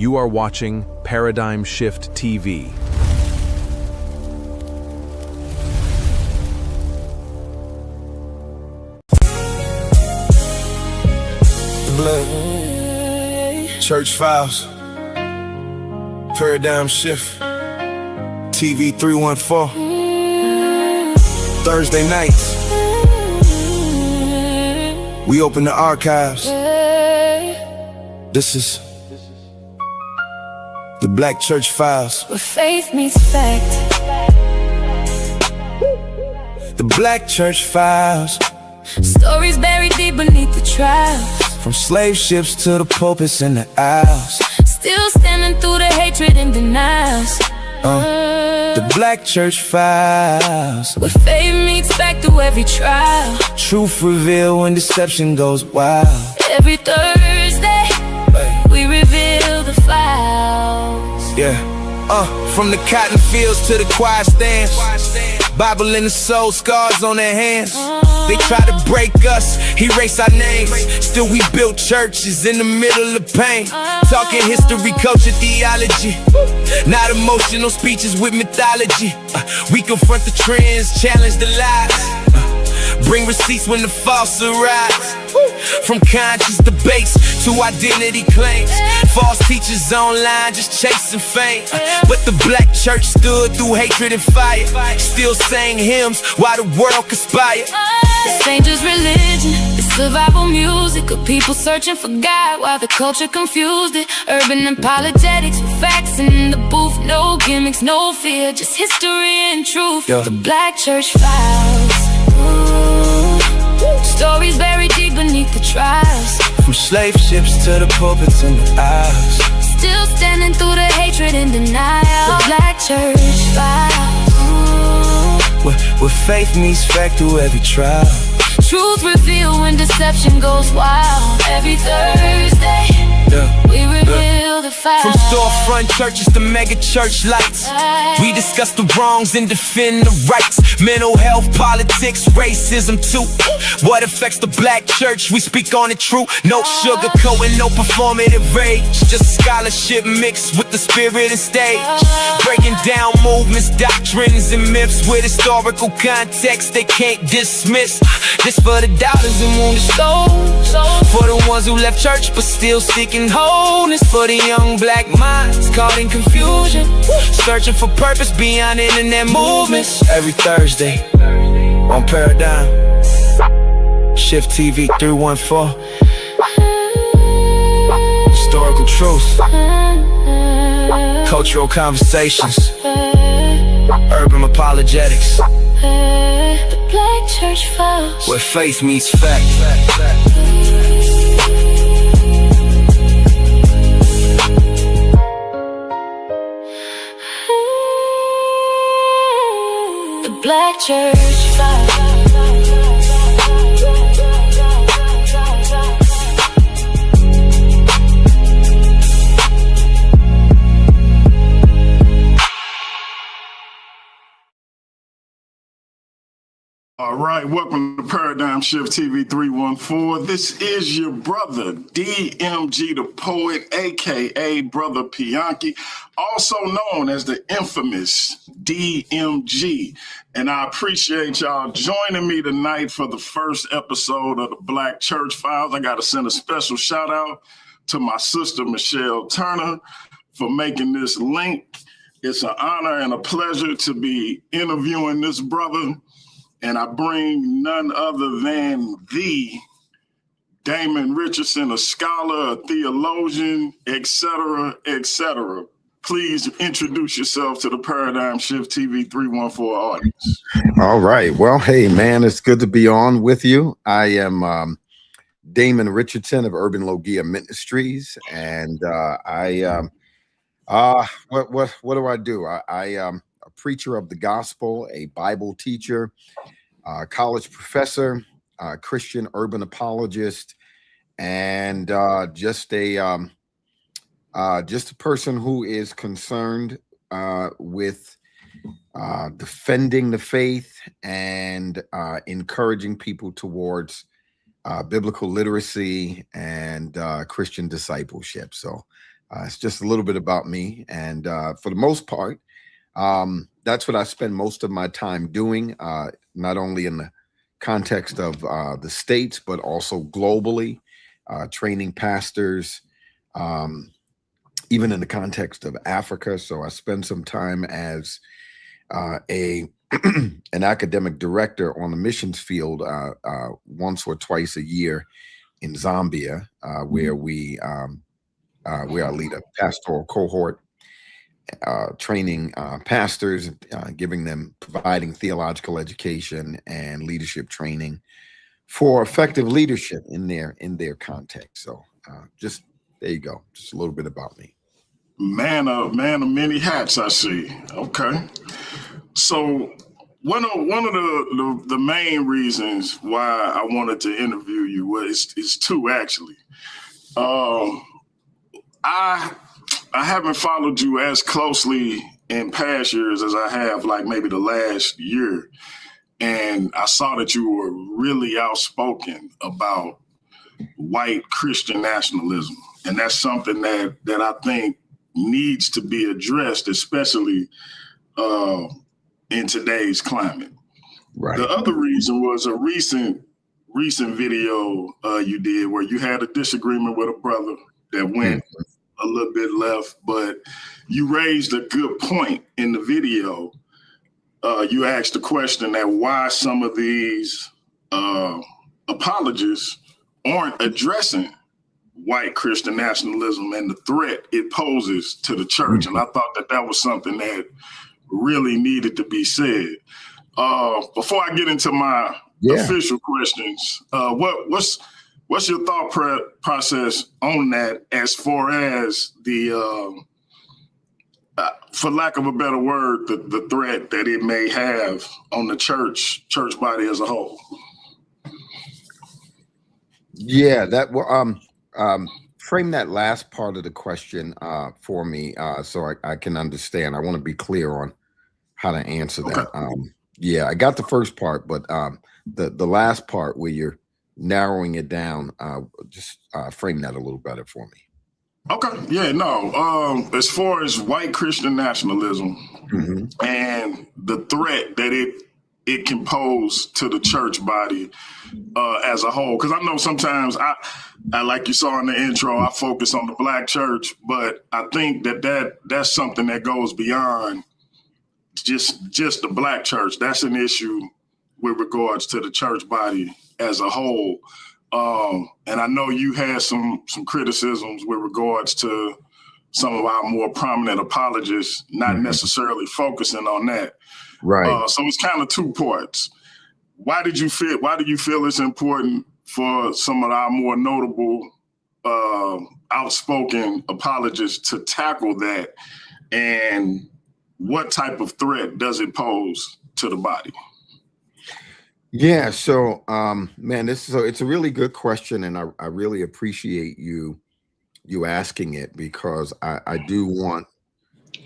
You are watching Paradigm Shift TV. Blood. Church Files. Paradigm Shift. TV 314. Thursday nights. We open the archives. This is the Black Church Files. Where faith meets fact. The Black Church Files. Stories buried deep beneath the trials. From slave ships to the pulpits and the aisles. Still standing through the hatred and denials. The Black Church Files. Where faith meets fact through every trial. Truth revealed when deception goes wild. Every Thursday, we reveal the files. Yeah. From the cotton fields to the choir stands. Bible in the soul, scars on their hands. They try to break us, erase our names. Still we built churches in the middle of pain. Talking history, culture, theology. Not emotional speeches with mythology. We confront the trends, challenge the lies. Bring receipts when the false arise. From conscious debates to identity claims. False teachers online just chasing fame. But the Black church stood through hatred and fire. Still sang hymns while the world conspired. This ain't just religion, it's survival music of people searching for God while the culture confused it. Urban apologetics with facts in the booth. No gimmicks, no fear, just history and truth. The Black Church Files. Stories buried deep beneath the trials. From slave ships to the pulpits and the aisles. Still standing through the hatred and denial. The Black Church Files. Where faith meets fact through every trial. Truth revealed when deception goes wild. Every Thursday, we reveal the files. From storefront churches to mega church lights, we discuss the wrongs and defend the rights. Mental health, politics, racism too. What affects the Black church, we speak on it true. No sugarcoating, no performative rage. Just scholarship mixed with the spirit and stage. Breaking down movements, doctrines and myths with historical context they can't dismiss. This for the doubters and wounded souls. For the ones who left church but still seeking wholeness. For the young Black minds caught in confusion, searching for purpose beyond internet movements. Every Thursday on Paradigm Shift TV 314. Historical truth, cultural conversations, urban apologetics. The Black Church Files. Where faith meets fact. The Black Church Files. All right, welcome to Paradigm Shift TV 314. This is your brother, DMG the Poet, aka Brother Pianki, also known as the infamous DMG. And I appreciate y'all joining me tonight for the first episode of the Black Church Files. I got to send a special shout out to my sister, Michelle Turner, for making this link. It's an honor and a pleasure to be interviewing this brother. And I bring none other than the Damon Richardson, a scholar, a theologian, etc., etc. Please introduce yourself to the Paradigm Shift TV 314 audience. All right. Well, hey, man, it's good to be on with you. I am Damon Richardson of Urban Logia Ministries, and what do I do? I am a preacher of the gospel, a Bible teacher, college professor, Christian urban apologist, and just a person who is concerned with defending the faith and encouraging people towards biblical literacy and Christian discipleship. So It's just a little bit about me, and for the most part, that's what I spend most of my time doing, not only in the context of the States, but also globally, training pastors, even in the context of Africa. So I spend some time as a an academic director on the missions field once or twice a year in Zambia, where I lead a pastoral cohort, training pastors, providing theological education and leadership training for effective leadership in their context. So just there you go, just a little bit about me. Man of many hats, I see. Okay. So one of the main reasons why I wanted to interview you was two actually. I haven't followed you as closely in past years as I have like maybe the last year. And I saw that you were really outspoken about white Christian nationalism. And that's something that I think needs to be addressed, especially in today's climate. Right. The other reason was a recent video you did where you had a disagreement with a brother that went a little bit left, but you raised a good point in the video. You asked the question that why some of these apologists aren't addressing white Christian nationalism and the threat it poses to the church. And I thought that was something that really needed to be said. Before I get into my official questions, what's your thought process on that as far as the, for lack of a better word, the threat that it may have on the church body as a whole? Yeah, frame that last part of the question for me so I can understand. I want to be clear on how to answer that. Okay. I got the first part, but the last part where you're narrowing it down, just frame that a little better for me. Okay. Yeah, no. As far as white Christian nationalism and the threat that it can pose to the church body as a whole, because I know sometimes I like you saw in the intro, I focus on the Black church, but I think that's something that goes beyond just the Black church. That's an issue with regards to the church body as a whole. And I know you had some criticisms with regards to some of our more prominent apologists, not necessarily focusing on that. Right. So it's kind of two parts. Why do you feel it's important for some of our more notable, outspoken apologists to tackle that? And what type of threat does it pose to the body? Yeah. So, man, it's a really good question, and I really appreciate you asking it, because I do want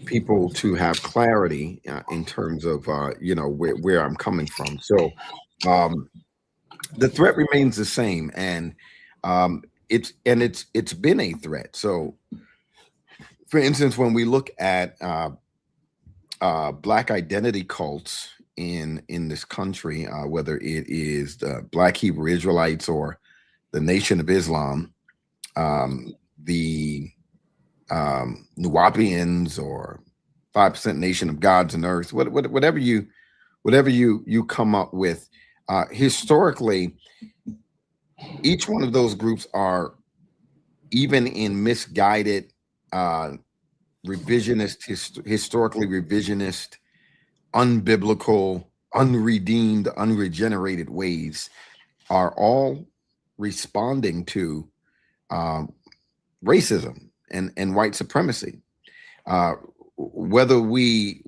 people to have clarity in terms of where I'm coming from. So, the threat remains the same, and it's been a threat. So, for instance, when we look at Black identity cults in this country, whether it is the Black Hebrew Israelites or the Nation of Islam, the Nuwapians or 5% Nation of Gods and Earth, whatever you come up with, historically, each one of those groups are, even in misguided, historically revisionist, unbiblical, unredeemed, unregenerated ways, are all responding to racism and white supremacy. Whether we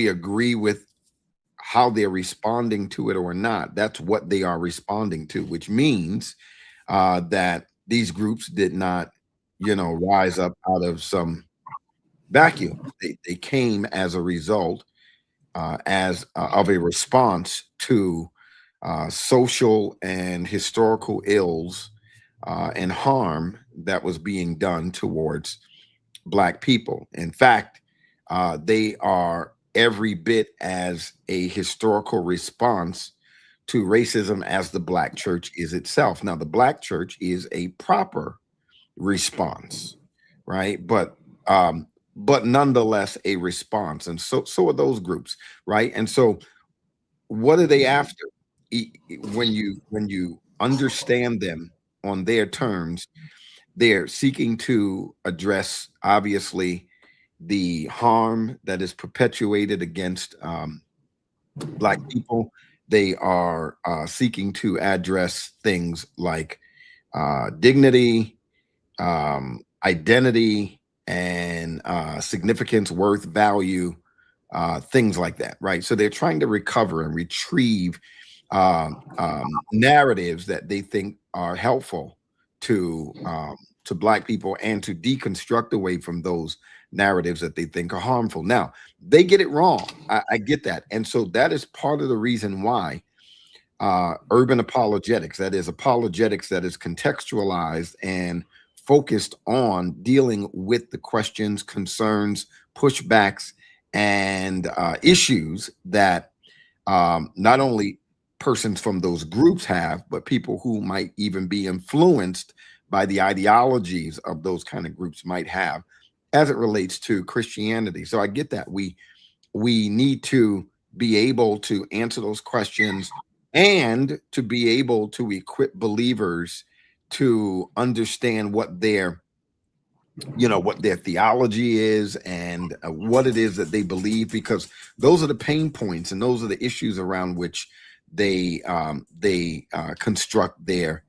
agree with how they're responding to it or not, that's what they are responding to, which means that these groups did not, rise up out of some vacuum. They came as a result of a response to social and historical ills and harm that was being done towards Black people. In fact, they are every bit as a historical response to racism as the Black church is itself. Now, the Black church is a proper response, right? But nonetheless a response, and so are those groups, right? And so, what are they after? When you understand them on their terms, they're seeking to address, obviously, the harm that is perpetuated against Black people. They are seeking to address things like dignity, identity, and significance, worth, value, things like that, right? So they're trying to recover and retrieve narratives that they think are helpful to Black people, and to deconstruct away from those narratives that they think are harmful. Now, they get it wrong. I get that. And so that is part of the reason why urban apologetics, that is apologetics that is contextualized and focused on dealing with the questions, concerns, pushbacks, and issues that not only persons from those groups have, but people who might even be influenced by the ideologies of those kind of groups might have, as it relates to Christianity. So I get that. We need to be able to answer those questions, and to be able to equip believers to understand what their theology is, and what it is that they believe, because those are the pain points and those are the issues around which they construct their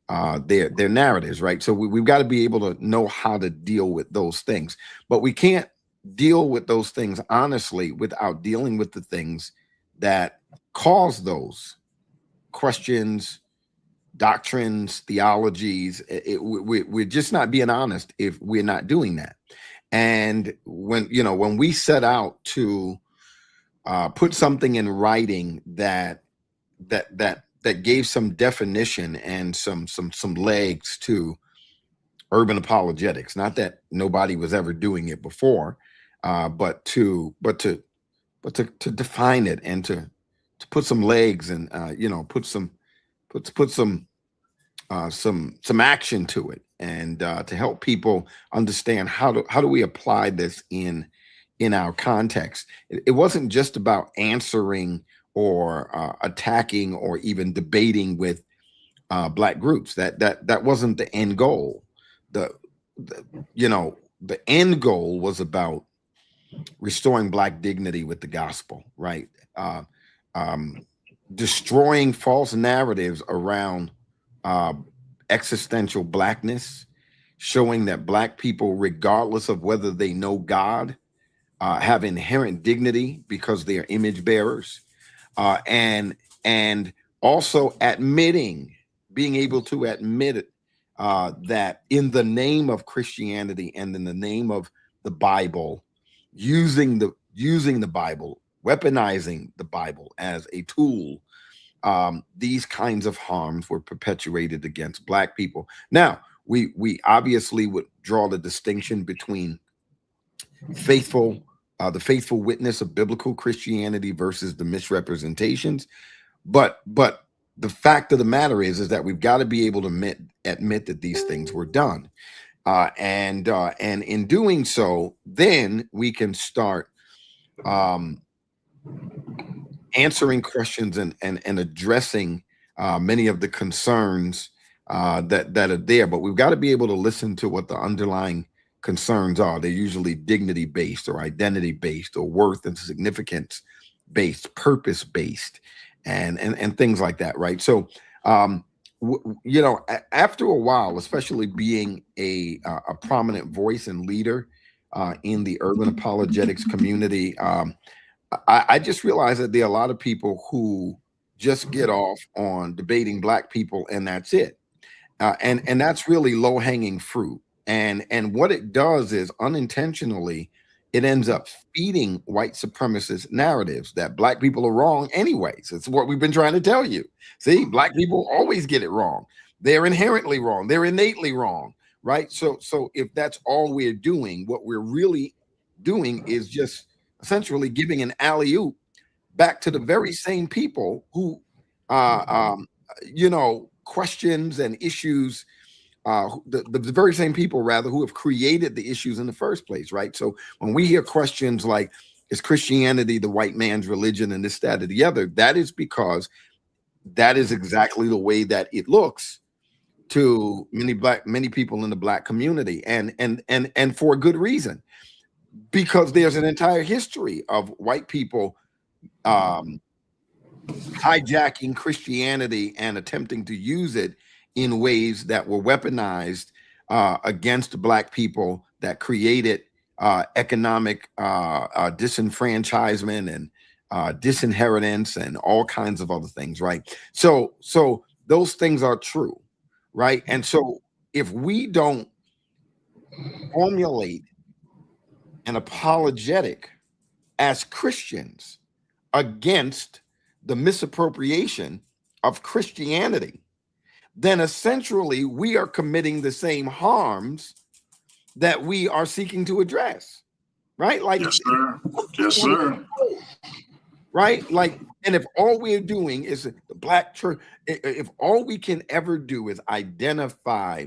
narratives, right? So we've got to be able to know how to deal with those things, but we can't deal with those things honestly without dealing with the things that cause those questions, doctrines, theologies. We're just not being honest if we're not doing that. And when we set out to put something in writing that gave some definition and some legs to urban apologetics, not that nobody was ever doing it before, but to define it, and to put some legs, and put some action to it, and to help people understand how do we apply this in our context. It wasn't just about answering or attacking or even debating with Black groups. That wasn't the end goal. The end goal was about restoring Black dignity with the gospel, right? Destroying false narratives around existential Blackness, showing that Black people, regardless of whether they know God, have inherent dignity because they are image bearers, and also being able to admit it, that in the name of Christianity and in the name of the Bible, using the Bible, weaponizing the Bible as a tool, these kinds of harms were perpetuated against Black people. Now, we obviously would draw the distinction between the faithful witness of biblical Christianity versus the misrepresentations, but the fact of the matter is that we've got to be able to admit that these things were done, and in doing so, then we can start answering questions and addressing many of the concerns that are there. But we've got to be able to listen to what the underlying concerns are. They're usually dignity based, or identity based, or worth and significance based, purpose based, and things like that, right? So after a while, especially being a prominent voice and leader in the urban apologetics community, I just realized that there are a lot of people who just get off on debating Black people, and that's it. And that's really low-hanging fruit. And what it does is, unintentionally, it ends up feeding white supremacist narratives that Black people are wrong anyways. It's what we've been trying to tell you. See, Black people always get it wrong. They're inherently wrong. They're innately wrong, right? So if that's all we're doing, what we're really doing is just essentially giving an alley-oop back to the very same people who questions and issues, the very same people rather who have created the issues in the first place, right? So when we hear questions like, is Christianity the white man's religion and this, that, or the other, that is because that is exactly the way that it looks to many people in the Black community, and for a good reason, because there's an entire history of white people hijacking Christianity and attempting to use it in ways that were weaponized against Black people, that created economic disenfranchisement and disinheritance and all kinds of other things, right? So those things are true, right? And so if we don't formulate an apologetic as Christians against the misappropriation of Christianity, then essentially we are committing the same harms that we are seeking to address, right? Like, yes, sir. Yes, sir. Right? Like, and if all we're doing is the Black church, if all we can ever do is identify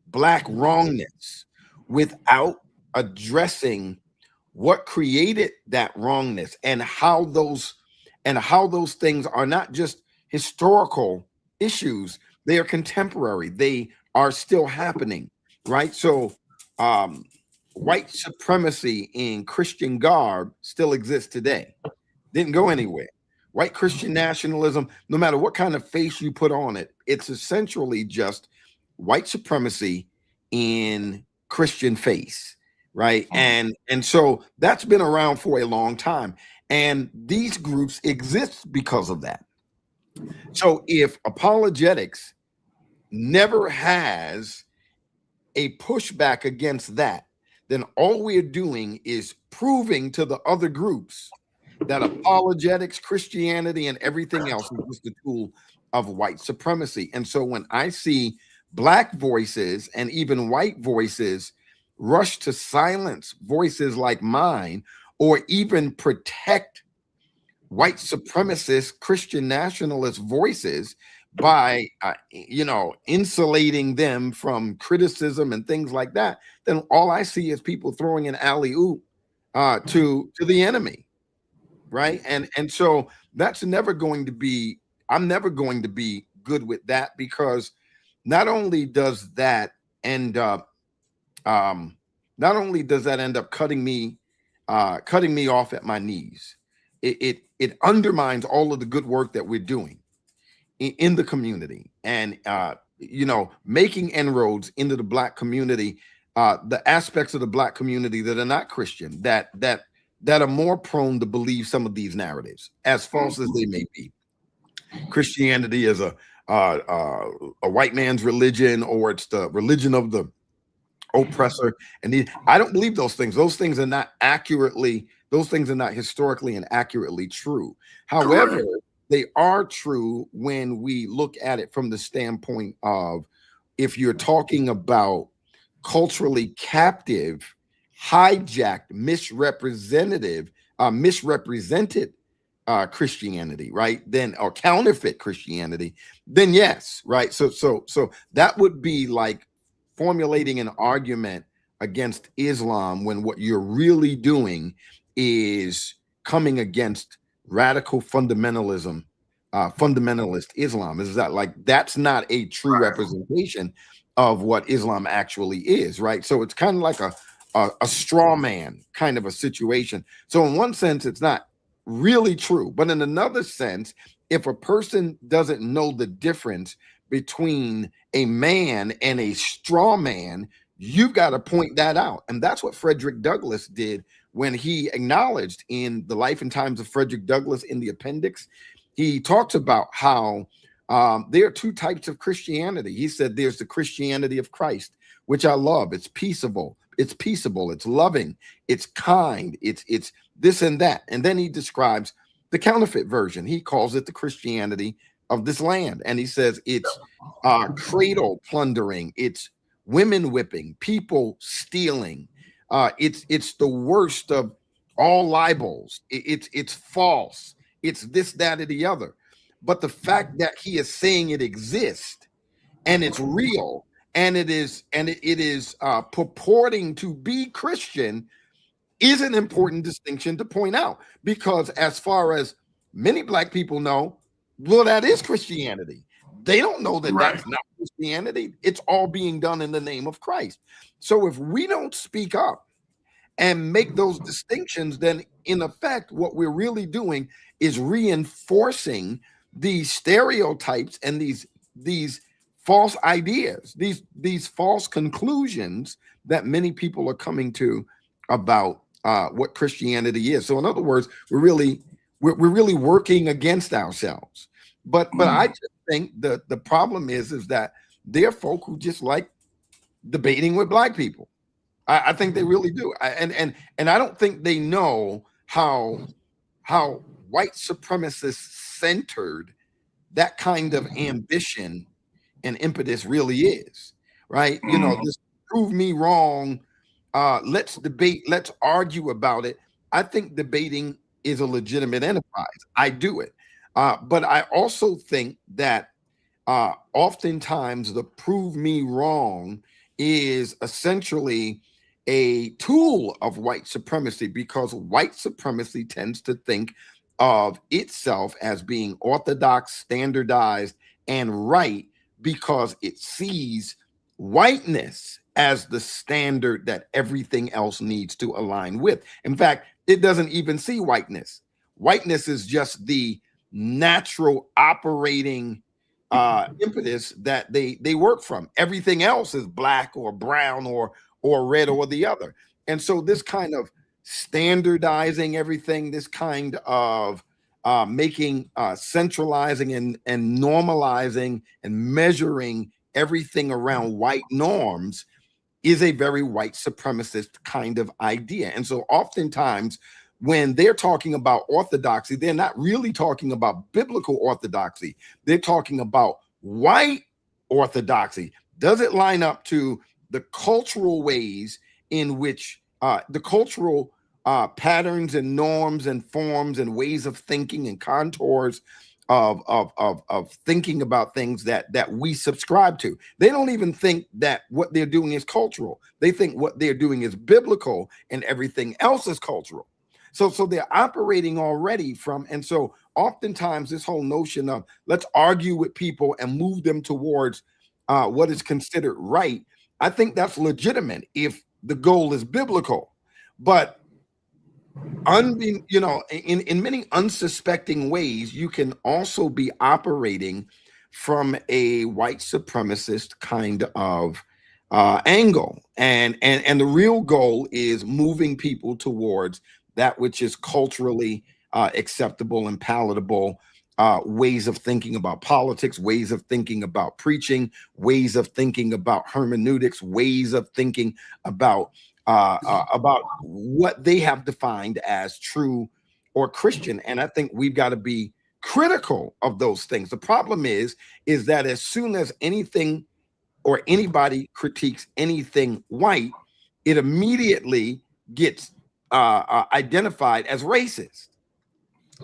Black wrongness without addressing what created that wrongness and how those things are not just historical issues, they are contemporary, they are still happening, right? So white supremacy in Christian garb still exists today. Didn't go anywhere. White Christian nationalism, no matter what kind of face you put on it, it's essentially just white supremacy in Christian face, right? And so that's been around for a long time. And these groups exist because of that. So if apologetics never has a pushback against that, then all we're doing is proving to the other groups that apologetics, Christianity, and everything else is just a tool of white supremacy. And so when I see Black voices and even white voices rush to silence voices like mine, or even protect white supremacist Christian nationalist voices by insulating them from criticism and things like that, then all I see is people throwing an alley-oop to the enemy, right? And so that's never going to be, I'm never going to be good with that, because not only does that end up cutting me off at my knees, it undermines all of the good work that we're doing in the community, and making inroads into the Black community, the aspects of the Black community that are not Christian, that are more prone to believe some of these narratives, as false as they may be. Christianity is a white man's religion, or it's the religion of the oppressor. And I don't believe those things. Those things are not historically and accurately true. However, they are true when we look at it from the standpoint of, if you're talking about culturally captive, hijacked, misrepresented Christianity, right? Then, or counterfeit Christianity, then yes, right? So that would be like formulating an argument against Islam, when what you're really doing is coming against radical fundamentalism, fundamentalist Islam. Is that like, that's not a true representation of what Islam actually is, right? So it's kind of like a straw man kind of a situation. So in one sense, it's not really true, but in another sense, if a person doesn't know the difference between a man and a straw man, you've got to point that out. And that's what Frederick Douglass did when he acknowledged in The Life and Times of Frederick Douglass, in the appendix. He talks about how there are two types of Christianity. He said there's the Christianity of Christ, which I love. It's peaceable, it's loving, it's kind, it's this and that. And then he describes the counterfeit version. He calls it the Christianity of this land. And he says it's cradle plundering, it's women whipping, people stealing. It's the worst of all libels. It's false. It's this, that, or the other. But the fact that he is saying it exists and it's real and it is purporting to be Christian is an important distinction to point out, because as far as many Black people know, well, that is Christianity. They don't know that that's not Christianity. It's all being done in the name of Christ. So if we don't speak up and make those distinctions, then in effect, what we're really doing is reinforcing these stereotypes and these false ideas, these false conclusions that many people are coming to about what Christianity is. So in other words, we're really working against ourselves. But I just think the problem is that there are folk who just like debating with Black people. I think they really do. And I don't think they know how white supremacist centered that kind of ambition and impetus really is, right? You know, this prove me wrong. Let's debate, let's argue about it. I think debating is a legitimate enterprise. I do it. But I also think that oftentimes the prove me wrong is essentially a tool of white supremacy, because white supremacy tends to think of itself as being orthodox, standardized, and right, because it sees whiteness as the standard that everything else needs to align with. In fact, it doesn't even see whiteness. Whiteness is just the natural operating impetus that they work from. Everything else is Black or brown or red or the other. And so this kind of standardizing everything, this kind of making centralizing and normalizing and measuring everything around white norms is a very white supremacist kind of idea. And so oftentimes when they're talking about orthodoxy, they're not really talking about biblical orthodoxy. They're talking about white orthodoxy. Does it line up to the cultural ways in which the cultural patterns and norms and forms and ways of thinking and contours of thinking about things that we subscribe to? They don't even think that what they're doing is cultural. They think what they're doing is biblical and everything else is cultural. So they're operating already from, and so oftentimes this whole notion of let's argue with people and move them towards what is considered right, I think that's legitimate if the goal is biblical. But in many unsuspecting ways, you can also be operating from a white supremacist kind of angle, and the real goal is moving people towards that which is culturally acceptable and palatable, ways of thinking about politics, ways of thinking about preaching, ways of thinking about hermeneutics, ways of thinking about what they have defined as true or Christian. And I think we've got to be critical of those things. The problem is that as soon as anything or anybody critiques anything white, it immediately gets identified as racist.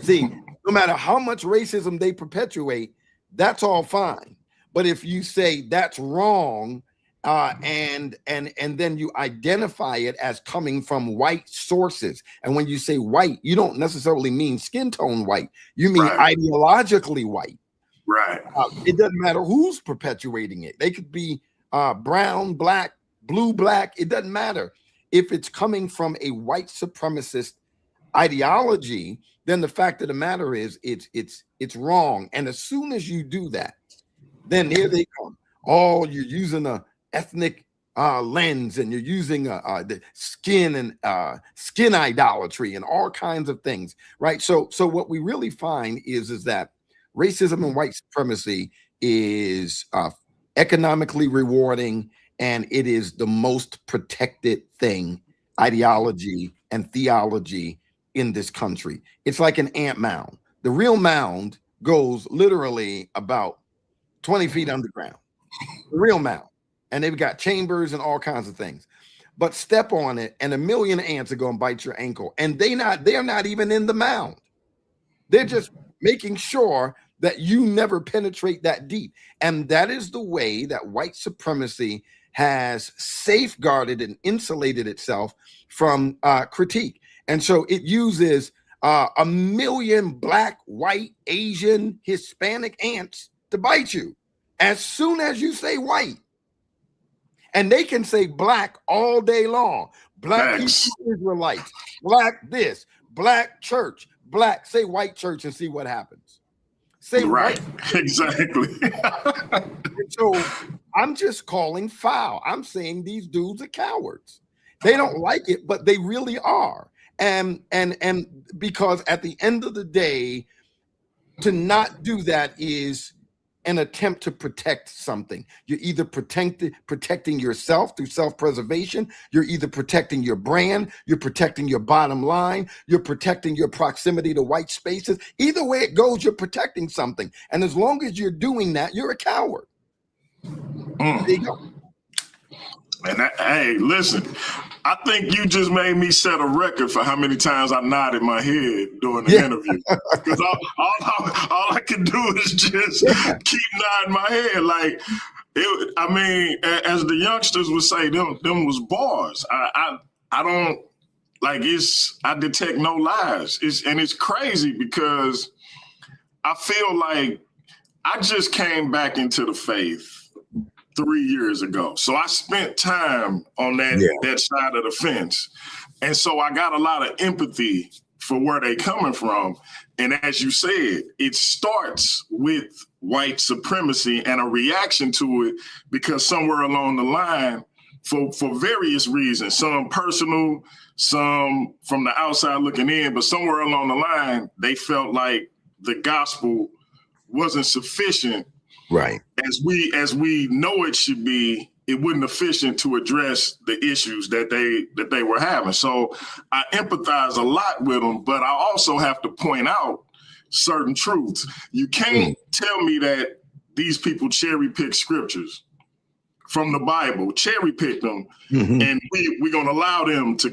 See, no matter how much racism they perpetuate, that's all fine. But if you say that's wrong, and then you identify it as coming from white sources, and when you say white, you don't necessarily mean skin tone white. You mean ideologically white. Right. It doesn't matter who's perpetuating it. They could be brown, Black, blue, Black. It doesn't matter. If it's coming from a white supremacist ideology, then the fact of the matter is it's wrong. And as soon as you do that, then here they come. Oh, you're using a ethnic lens, and you're using the skin and skin idolatry and all kinds of things, right? So what we really find is that racism and white supremacy is economically rewarding, and it is the most protected thing, ideology and theology in this country. It's like an ant mound. The real mound goes literally about 20 feet underground. The real mound. and they've got chambers and all kinds of things. But step on it, and a million ants are going to bite your ankle, and they're not even in the mound. They're just making sure that you never penetrate that deep. And that is the way that white supremacy has safeguarded and insulated itself from critique. And so it uses a million black, white, Asian, Hispanic ants to bite you as soon as you say white. And they can say black all day long. Black Hebrew Israelites, black this, black church, black, say white church and see what happens. Say right. White. Exactly. So I'm just calling foul. I'm saying these dudes are cowards. They don't like it, but they really are. And because at the end of the day, to not do that is an attempt to protect something. You're either protecting yourself through self-preservation, you're either protecting your brand, you're protecting your bottom line, you're protecting your proximity to white spaces. Either way it goes, you're protecting something. And as long as you're doing that, you're a coward. There you go. And hey, listen, I think you just made me set a record for how many times I nodded my head during the interview. Because all I can do is just keep nodding my head. Like, I mean, as the youngsters would say, them was bars. I don't, like, I detect no lies. It's crazy because I feel like I just came back into the faith 3 years ago. So I spent time on that side of the fence. And so I got a lot of empathy for where they coming from. And as you said, it starts with white supremacy and a reaction to it because somewhere along the line, for various reasons, some personal, some from the outside looking in, but somewhere along the line, they felt like the gospel wasn't sufficient. Right. As we know it should be, it wasn't efficient to address the issues that they were having. So I empathize a lot with them, but I also have to point out certain truths. You can't tell me that these people cherry pick scriptures from the Bible, cherry pick them, and we're going to allow them to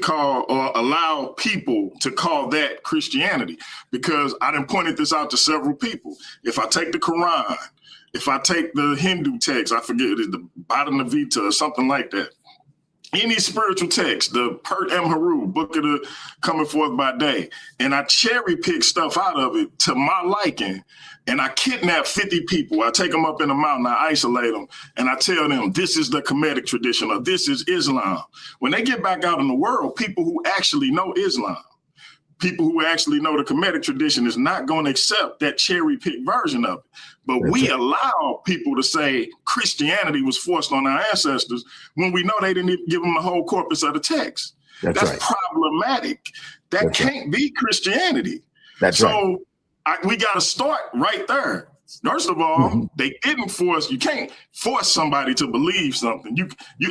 allow people to call that Christianity. Because I done pointed this out to several people. If I take the Quran, if I take the Hindu text, I forget it is the Bhagavad Gita or something like that. Any spiritual text, the Pert M. Haru, Book of the Coming Forth by Day, and I cherry pick stuff out of it to my liking, and I kidnap 50 people. I take them up in the mountain, I isolate them, and I tell them this is the Kemetic tradition or this is Islam. When they get back out in the world, people who actually know Islam, people who actually know the Kemetic tradition is not going to accept that cherry pick version of it. But we allow people to say Christianity was forced on our ancestors when we know they didn't even give them the whole corpus of the text. That's problematic. That can't be Christianity. We got to start right there. First of all, they didn't force. You can't force somebody to believe something.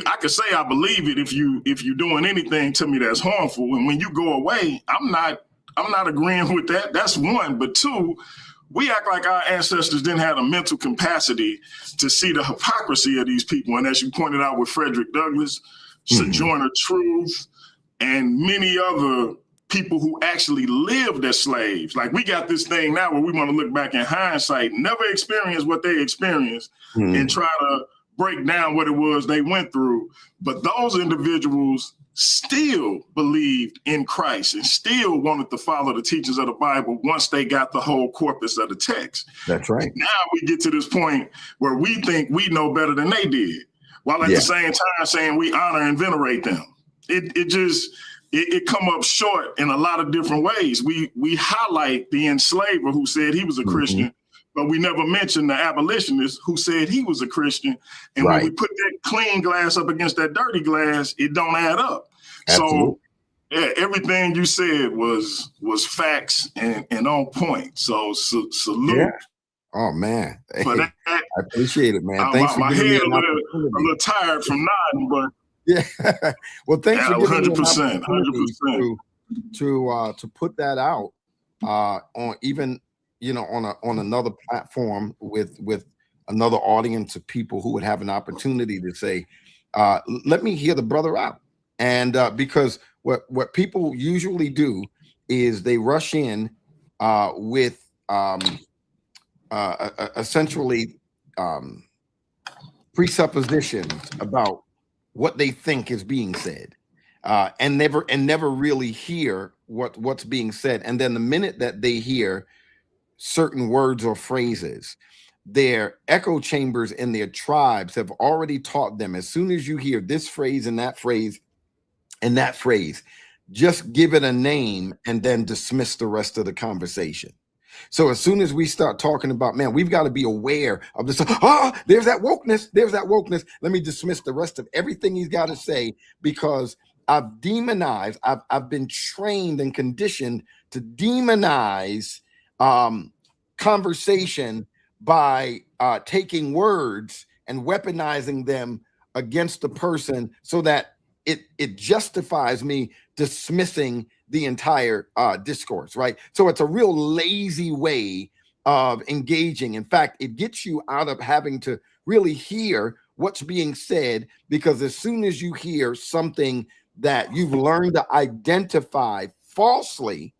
I could say I believe it if you're doing anything to me that's harmful, and when you go away, I'm not agreeing with that. That's one. But two, we act like our ancestors didn't have a mental capacity to see the hypocrisy of these people. And as you pointed out with Frederick Douglass, Sojourner Truth, and many other people who actually lived as slaves. Like, we got this thing now where we want to look back in hindsight, never experience what they experienced, and try to break down what it was they went through. But those individuals still believed in Christ and still wanted to follow the teachings of the Bible once they got the whole corpus of the text. That's right. Now we get to this point where we think we know better than they did, while at the same time saying we honor and venerate them. It come up short in a lot of different ways. We highlight the enslaver who said he was a Christian, but we never mention the abolitionist who said he was a Christian. And when we put that clean glass up against that dirty glass, it don't add up. Absolutely. So everything you said was facts and on point. So salute. Yeah. Oh man, for that. I appreciate it, man. Thanks for my giving head me a little tired from nodding, but yeah. Well, thanks for giving 100%, 100%. To put that out on even on another platform with another audience of people who would have an opportunity to say, let me hear the brother out. And because what people usually do is they rush in with essentially presuppositions about what they think is being said, and never really hear what's being said. And then the minute that they hear certain words or phrases, their echo chambers and their tribes have already taught them, as soon as you hear this phrase and that phrase and that phrase, just give it a name and then dismiss the rest of the conversation. So as soon as we start talking about, man, we've got to be aware of this. There's that wokeness. There's that wokeness. Let me dismiss the rest of everything he's got to say, because I've demonized. I've been trained and conditioned to demonize conversation by taking words and weaponizing them against the person, so that it justifies me dismissing the entire discourse, right? So it's a real lazy way of engaging. In fact, it gets you out of having to really hear what's being said, because as soon as you hear something that you've learned to identify falsely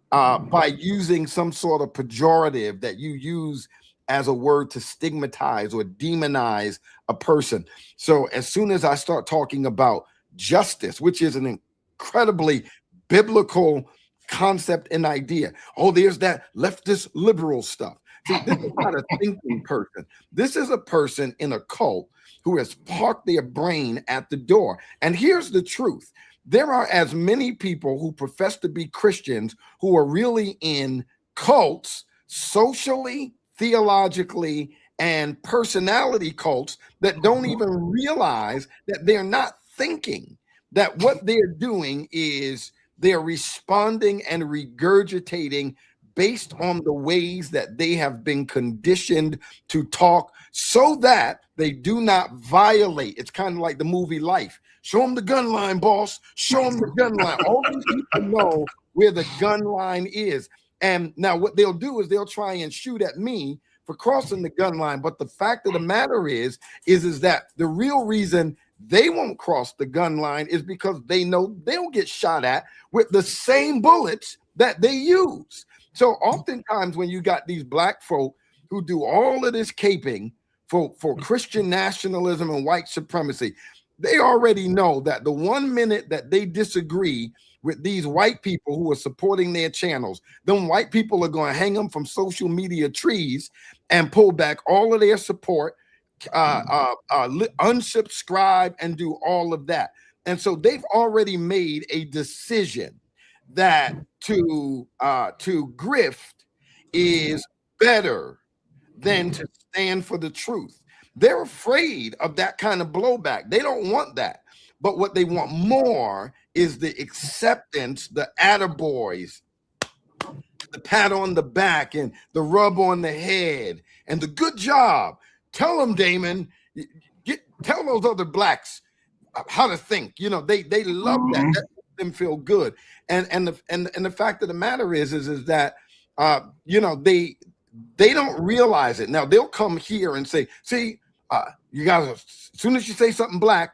by using some sort of pejorative that you use as a word to stigmatize or demonize a person. So as soon as I start talking about justice, which is an incredibly biblical concept and idea. Oh, there's that leftist liberal stuff. See, this is not a thinking person. This is a person in a cult who has parked their brain at the door. And here's the truth. There are as many people who profess to be Christians who are really in cults, socially, theologically, and personality cults, that don't even realize that they're not thinking, that what they're doing is they're responding and regurgitating based on the ways that they have been conditioned to talk, so that they do not violate. It's kind of like the movie Life. Show them the gun line, boss. Show them the gun line. All these people know where the gun line is. And now what they'll do is they'll try and shoot at me for crossing the gun line. But the fact of the matter is that the real reason they won't cross the gun line is because they know they'll get shot at with the same bullets that they use. So oftentimes when you got these black folk who do all of this caping for Christian nationalism and white supremacy, they already know that the 1 minute that they disagree with these white people who are supporting their channels, then white people are going to hang them from social media trees and pull back all of their support, unsubscribe, and do all of that. And so they've already made a decision that to grift is better than to stand for the truth. They're afraid of that kind of blowback. They don't want that. But what they want more is the acceptance, the attaboys, the pat on the back and the rub on the head and the good job. Tell them, Damon, tell those other blacks how to think. You know, they love that. That makes them feel good. And the fact of the matter is that you know, they don't realize it. Now they'll come here and say, see, you guys, as soon as you say something black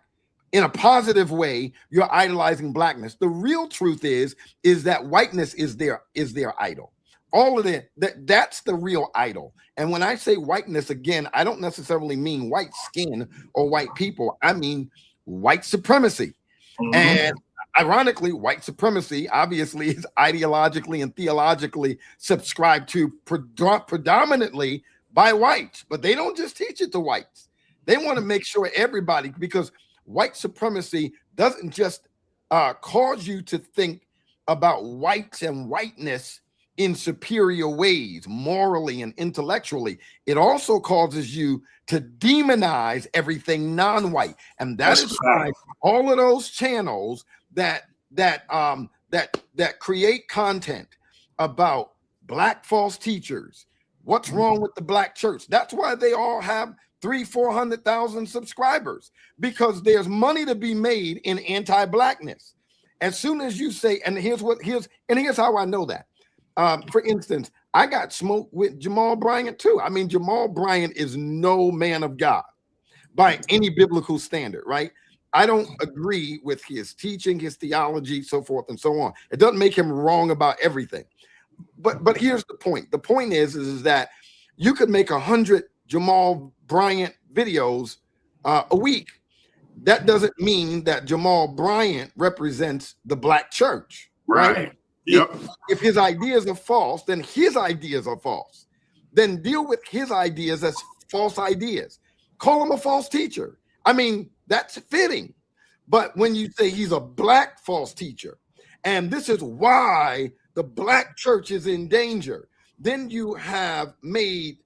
in a positive way, you're idolizing blackness. The real truth is that whiteness is their idol. All of that's the real idol. And when I say whiteness, again, I don't necessarily mean white skin or white people. I mean white supremacy. Mm-hmm. And ironically, white supremacy obviously is ideologically and theologically subscribed to predominantly by whites, but they don't just teach it to whites. They want to make sure everybody, because white supremacy doesn't just cause you to think about whites and whiteness in superior ways, morally and intellectually. It also causes you to demonize everything non-white. And that is why all of those channels that create content about black false teachers, what's wrong with the black church, that's why they all have 300,000-400,000 subscribers, because there's money to be made in anti-blackness. As soon as you say, and here's how I know that. For instance, I got smoked with Jamal Bryant too. I mean, Jamal Bryant is no man of God by any biblical standard, right? I don't agree with his teaching, his theology, so forth and so on. It doesn't make him wrong about everything. But here's the point. The point is that you could make 100 Jamal Bryant videos a week. That doesn't mean that Jamal Bryant represents the black church, right? Yep. If his ideas are false, then his ideas are false. Then deal with his ideas as false ideas. Call him a false teacher. I mean, that's fitting. But when you say he's a black false teacher, and this is why the black church is in danger, then you have made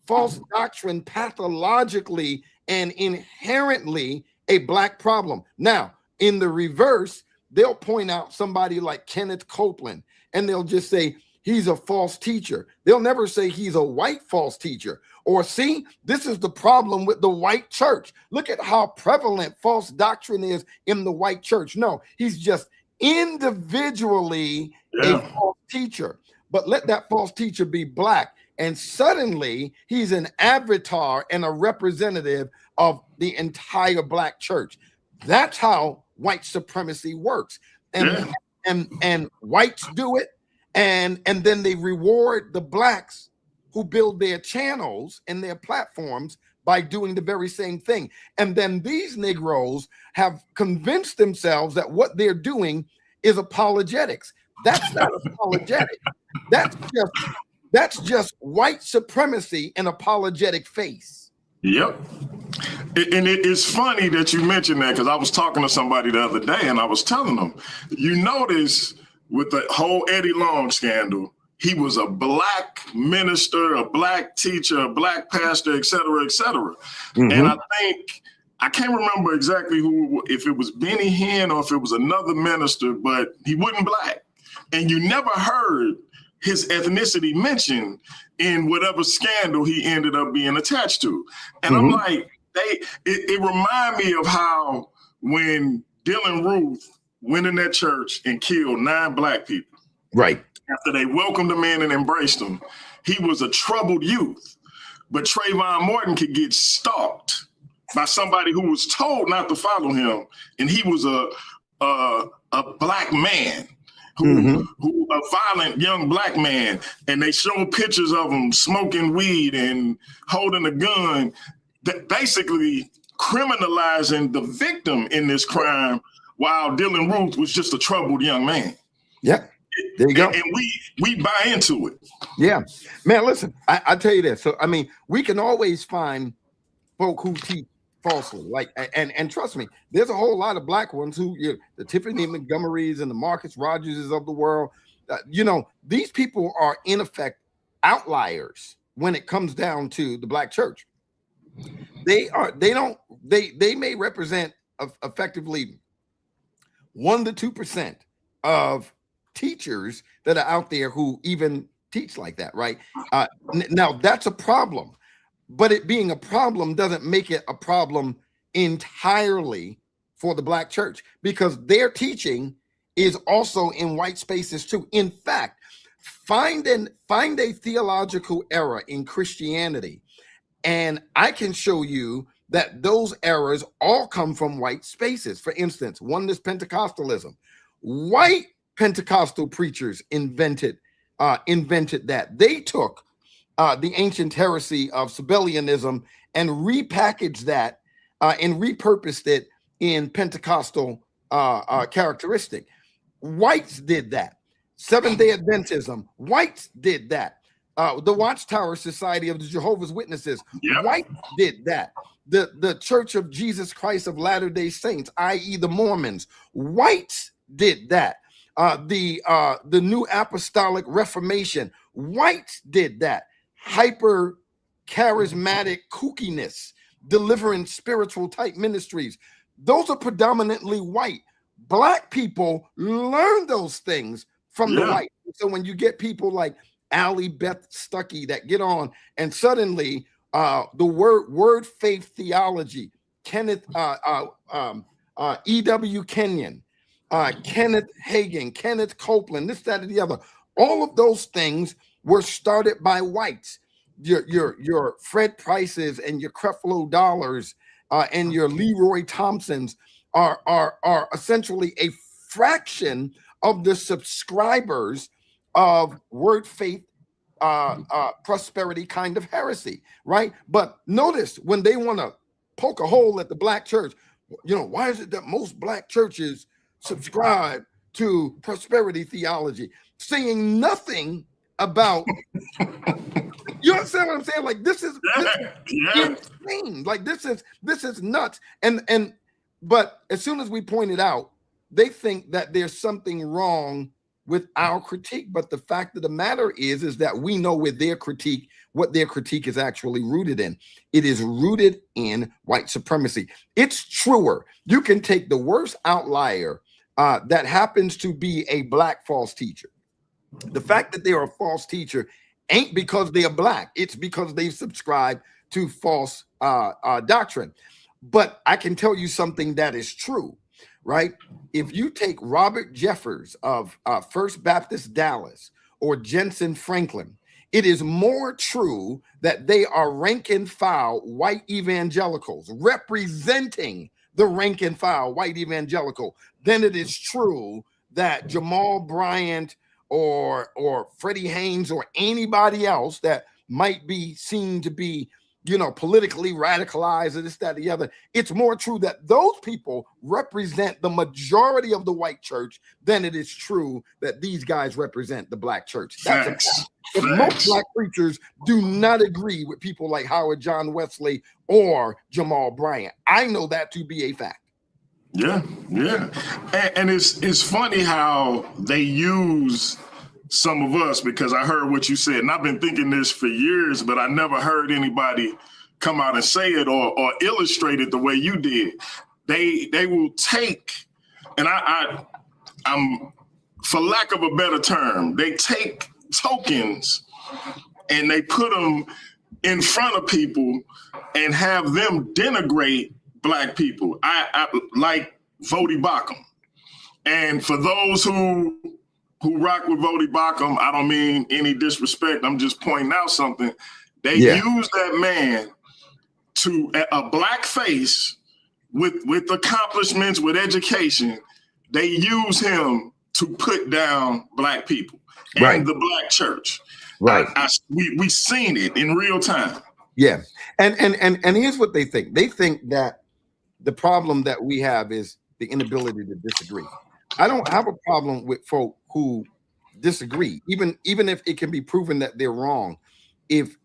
false doctrine pathologically and inherently a black problem. Now, in the reverse, they'll point out somebody like Kenneth Copeland, and they'll just say he's a false teacher. They'll never say he's a white false teacher. Or see, this is the problem with the white church. Look at how prevalent false doctrine is in the white church. No, he's just individually a false teacher. But let that false teacher be black, and suddenly he's an avatar and a representative of the entire black church. That's how white supremacy works. And whites do it, and then they reward the blacks who build their channels and their platforms by doing the very same thing. And then these Negroes have convinced themselves that what they're doing is apologetics. That's not apologetic. That's just white supremacy in apologetic face. Yep. And it is funny that you mentioned that, because I was talking to somebody the other day and I was telling them, you notice with the whole Eddie Long scandal, he was a black minister, a black teacher, a black pastor, et cetera, et cetera. Mm-hmm. And I can't remember exactly who, if it was Benny Hinn or if it was another minister, but he wasn't black. And you never heard his ethnicity mentioned in whatever scandal he ended up being attached to. And I'm like, it reminded me of how when Dylan Ruth went in that church and killed 9 black people. Right. After they welcomed him in and embraced him, he was a troubled youth. But Trayvon Martin could get stalked by somebody who was told not to follow him, and he was a black man, who a violent young black man, and they show pictures of him smoking weed and holding a gun, basically criminalizing the victim in this crime, while Dylan Ruth was just a troubled young man. Yeah. There you go. And we buy into it. Yeah. Man, listen, I tell you this. So, I mean, we can always find folk who teach falsely. Like, and trust me, there's a whole lot of black ones who, the Tiffany Montgomerys and the Marcus Rogerses of the world. These people are in effect outliers when it comes down to the black church. They may represent effectively 1% to 2% of teachers that are out there who even teach like that, right? Now that's a problem, but it being a problem doesn't make it a problem entirely for the black church, because their teaching is also in white spaces too. In fact, find a theological error in Christianity, and I can show you that those errors all come from white spaces. For instance, oneness Pentecostalism. White Pentecostal preachers invented that. They took the ancient heresy of Sabellianism and repackaged that and repurposed it in Pentecostal characteristic. Whites did that. Seventh-day Adventism, whites did that. The Watchtower Society of the Jehovah's Witnesses, whites did that. The Church of Jesus Christ of Latter-day Saints, i.e. the Mormons, whites did that. The New Apostolic Reformation, whites did that. Hyper charismatic kookiness, deliverance, spiritual type ministries, those are predominantly white. Black people learn those things from the white. So when you get people like Allie Beth Stuckey that get on, and suddenly the word faith theology, Kenneth E.W. Kenyon, Kenneth Hagin, Kenneth Copeland, this, that, and the other, All of those things were started by whites. Your Fred Prices and your Creflo Dollars and your Leroy Thompsons are essentially a fraction of the subscribers of word, faith, prosperity kind of heresy, right? But notice when they want to poke a hole at the black church, why is it that most black churches subscribe to prosperity theology, saying nothing about you understand what I'm saying? Like this is insane. Like this is nuts. But as soon as we point it out, they think that there's something wrong with our critique. But the fact of the matter is that we know what their critique is actually rooted in. It is rooted in white supremacy. It's truer. You can take the worst outlier that happens to be a black false teacher. The fact that they're a false teacher ain't because they are black. It's because they subscribe to false doctrine. But I can tell you something that is true, right? If you take Robert Jeffers of First Baptist Dallas or Jensen Franklin, it is more true that they are rank and file white evangelicals representing the rank and file white evangelical than it is true that Jamal Bryant or Freddie Haynes or anybody else that might be seen to be, politically radicalized or this, that, the other. It's more true that those people represent the majority of the white church than it is true that these guys represent the black church. That's a fact. If most black preachers do not agree with people like Howard John Wesley or Jamal Bryant, I know that to be a fact. Yeah. And it's funny how they use some of us, because I heard what you said, and I've been thinking this for years, but I never heard anybody come out and say it or illustrate it the way you did. They will take, and I'm for lack of a better term, they take tokens and they put them in front of people and have them denigrate black people. I like Vodi Bakum. And for those who rock with Vodi Bakum, I don't mean any disrespect. I'm just pointing out something. They use that man to a black face with accomplishments, with education. They use him to put down black people and the black church. Right. We seen it in real time. Yeah. And here's what they think. They think that the problem that we have is the inability to disagree. I don't have a problem with folk who disagree, even if it can be proven that they're wrong. If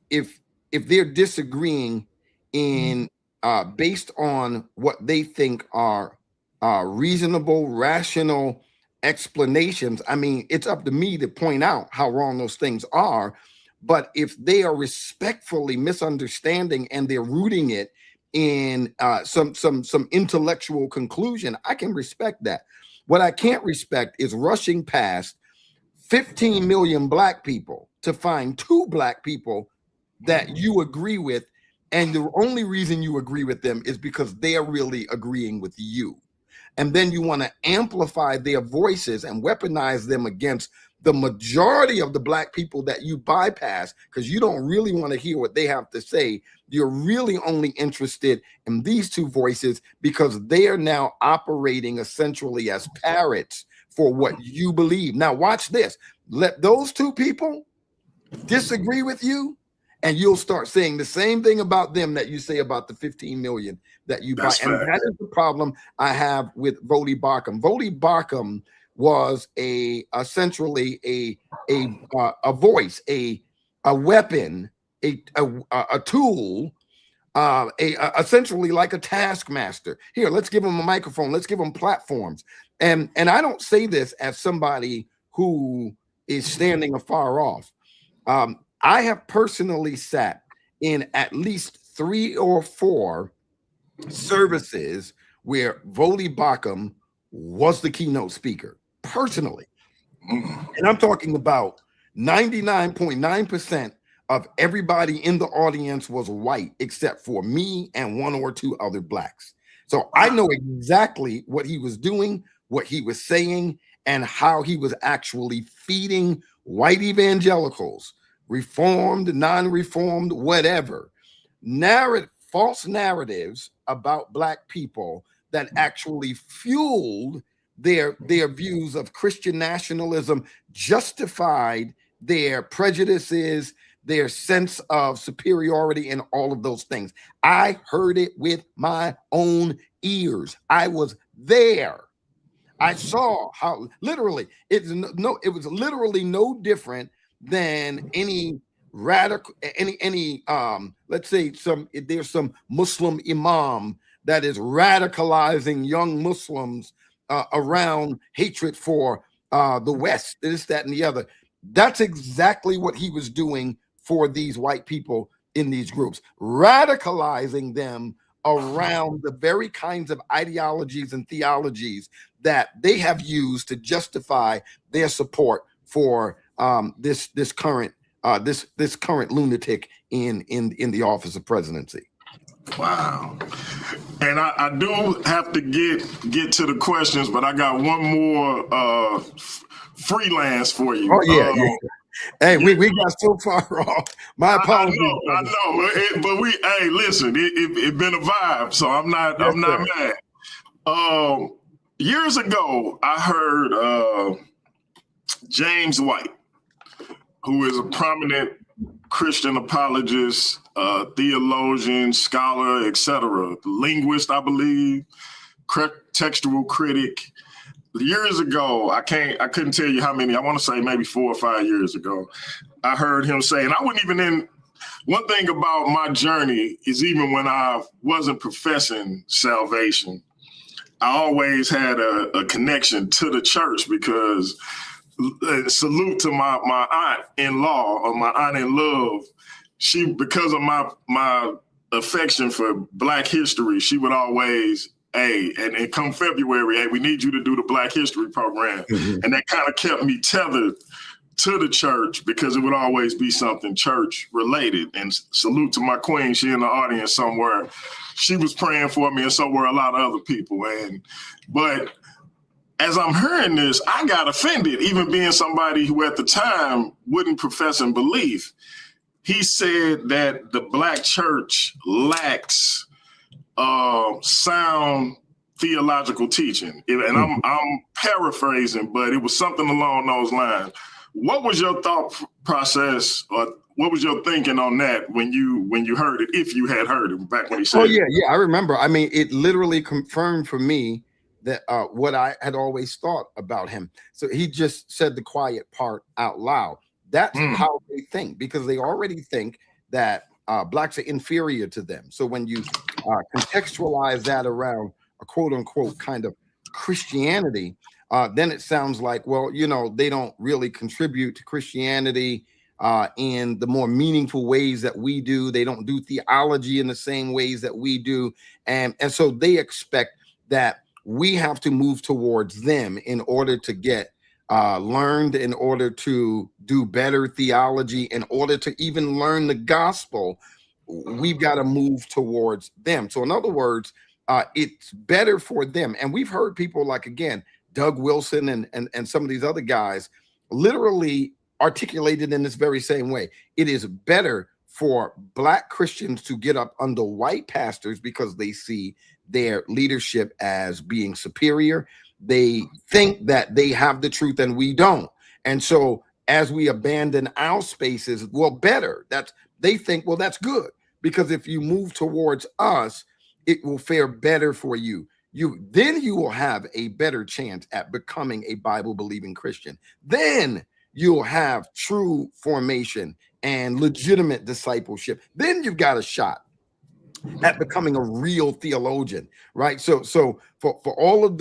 they're disagreeing in based on what they think are reasonable, rational explanations, I mean, it's up to me to point out how wrong those things are. But if they are respectfully misunderstanding and they're rooting it in some intellectual conclusion, I can respect that. What I can't respect is rushing past 15 million black people to find 2 black people that you agree with, and the only reason you agree with them is because they're really agreeing with you. And then you want to amplify their voices and weaponize them against the majority of the black people that you bypass because you don't really want to hear what they have to say. You're really only interested in these 2 voices because they are now operating essentially as parrots for what you believe. Now watch this. Let those 2 people disagree with you and you'll start saying the same thing about them that you say about the 15 million that you buy. And that is the problem I have with Vodi Bakum. Vodi Bakum was essentially a voice, a weapon, a tool, essentially like a taskmaster. Here, let's give them a microphone. Let's give them platforms. And I don't say this as somebody who is standing afar off. I have personally sat in at least 3 or 4 services where Vodi Bakum was the keynote speaker, personally. And I'm talking about 99.9% of everybody in the audience was white, except for me and 1 or 2 other blacks. So I know exactly what he was doing, what he was saying, and how he was actually feeding white evangelicals, reformed, non-reformed, whatever, false narratives about Black people that actually fueled their views of Christian nationalism, justified their prejudices, their sense of superiority, and all of those things. I heard it with my own ears. I was there. I saw how literally it was literally no different than any radical, let's say there's some Muslim imam that is radicalizing young Muslims around hatred for the West, this, that, and the other. That's exactly what he was doing for these white people in these groups, radicalizing them around the very kinds of ideologies and theologies that they have used to justify their support for this current lunatic in the office of presidency. Wow. And I do have to get to the questions, but I got one more freelance for you. Oh yeah. Hey, we got so far off. My apologies. I know, but hey, listen, it been a vibe, so I'm not mad. Years ago, I heard James White, who is a prominent Christian apologist, theologian, scholar, etc., linguist, I believe, textual critic. Years ago, I couldn't tell you how many, I want to say maybe 4 or 5 years ago, I heard him say, and I wasn't even in, one thing about my journey is even when I wasn't professing salvation, I always had a connection to the church because, salute to my aunt-in-law or my aunt-in-love, because of my affection for Black history, she would always, and come February, we need you to do the Black History program. Mm-hmm. And that kind of kept me tethered to the church because it would always be something church related. And salute to my queen, she in the audience somewhere. She was praying for me, and so were a lot of other people. But as I'm hearing this, I got offended, even being somebody who at the time wouldn't profess in belief. He said that the Black church lacks sound theological teaching. And I'm paraphrasing, but it was something along those lines. What was your thought process, or what was your thinking on that when you heard it, if you had heard it back when he said it? I remember. I mean, it literally confirmed for me that what I had always thought about him. So he just said the quiet part out loud. That's how they think, because they already think that Blacks are inferior to them. So when you contextualize that around a quote unquote kind of Christianity, then it sounds like, well, they don't really contribute to Christianity in the more meaningful ways that we do. They don't do theology in the same ways that we do. And so they expect that we have to move towards them in order to get learned, in order to do better theology, in order to even learn the gospel. We've got to move towards them. So in other words, it's better for them. And we've heard people like, again, Doug Wilson and some of these other guys literally articulated in this very same way. It is better for Black Christians to get up under white pastors because they see their leadership as being superior. They think that they have the truth and we don't. And so as we abandon our spaces, they think, well, that's good, because if you move towards us, it will fare better for you. Then you will have a better chance at becoming a Bible-believing Christian. Then you'll have true formation and legitimate discipleship. Then you've got a shot at becoming a real theologian, right? So for all of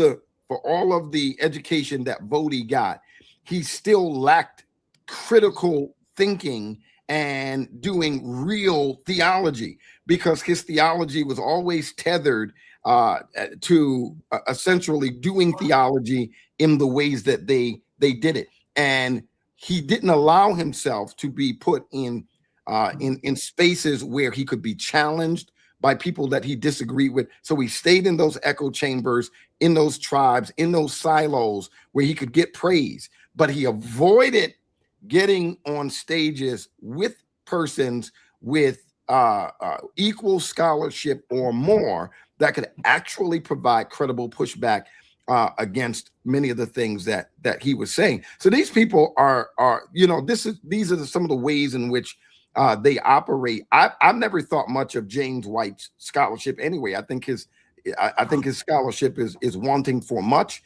the education that Bodie got, he still lacked critical thinking and doing real theology, because his theology was always tethered to essentially doing theology in the ways that they did it. And he didn't allow himself to be put in spaces where he could be challenged by people that he disagreed with. So he stayed in those echo chambers, in those tribes, in those silos where he could get praise, but he avoided getting on stages with persons with equal scholarship or more that could actually provide credible pushback against many of the things that he was saying. So these people are these are some of the ways in which they operate. I've never thought much of James White's scholarship anyway. I think his scholarship is wanting for much.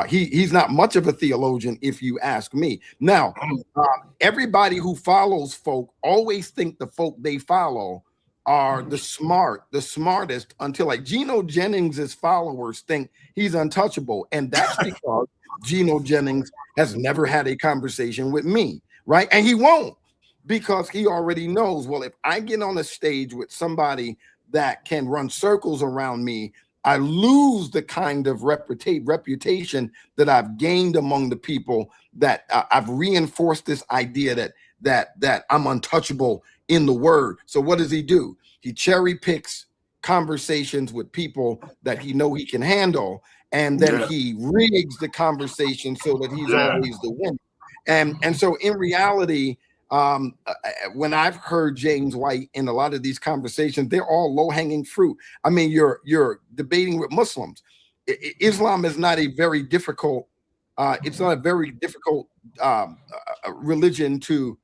He's not much of a theologian, if you ask me. Now, everybody who follows folk always think the folk they follow are the smartest, until like Geno Jennings' followers think he's untouchable. And that's because Geno Jennings has never had a conversation with me, right? And he won't, because he already knows, well, if I get on a stage with somebody that can run circles around me, I lose the kind of reputation that I've gained among the people, that I've reinforced this idea that I'm untouchable in the word. So what does he do? He cherry picks conversations with people that he know he can handle, and then he rigs the conversation so that he's always the winner. And so in reality, when I've heard James White in a lot of these conversations, they're all low-hanging fruit. I mean, you're debating with Muslims. Islam is not a very difficult religion to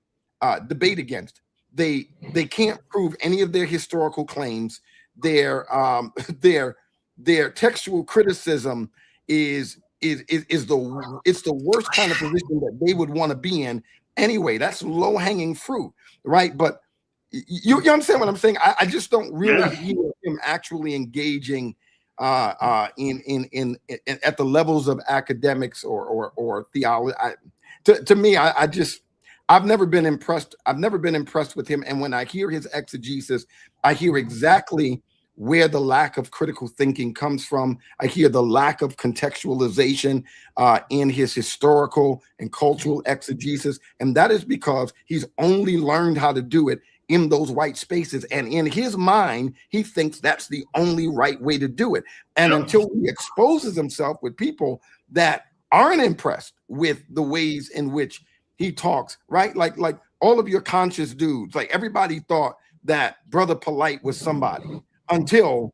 debate against. They can't prove any of their historical claims. Their textual criticism is the worst kind of position that they would want to be in. Anyway, that's low-hanging fruit, right? But you understand what I'm saying? I just don't really hear him actually engaging in at the levels of academics or theology. To me, I've never been impressed. I've never been impressed with him. And when I hear his exegesis, I hear exactly where the lack of critical thinking comes from. I hear the lack of contextualization in his historical and cultural exegesis. And that is because he's only learned how to do it in those white spaces. And in his mind, he thinks that's the only right way to do it. And until he exposes himself with people that aren't impressed with the ways in which he talks, right? Like all of your conscious dudes, like everybody thought that Brother Polite was somebody. Until,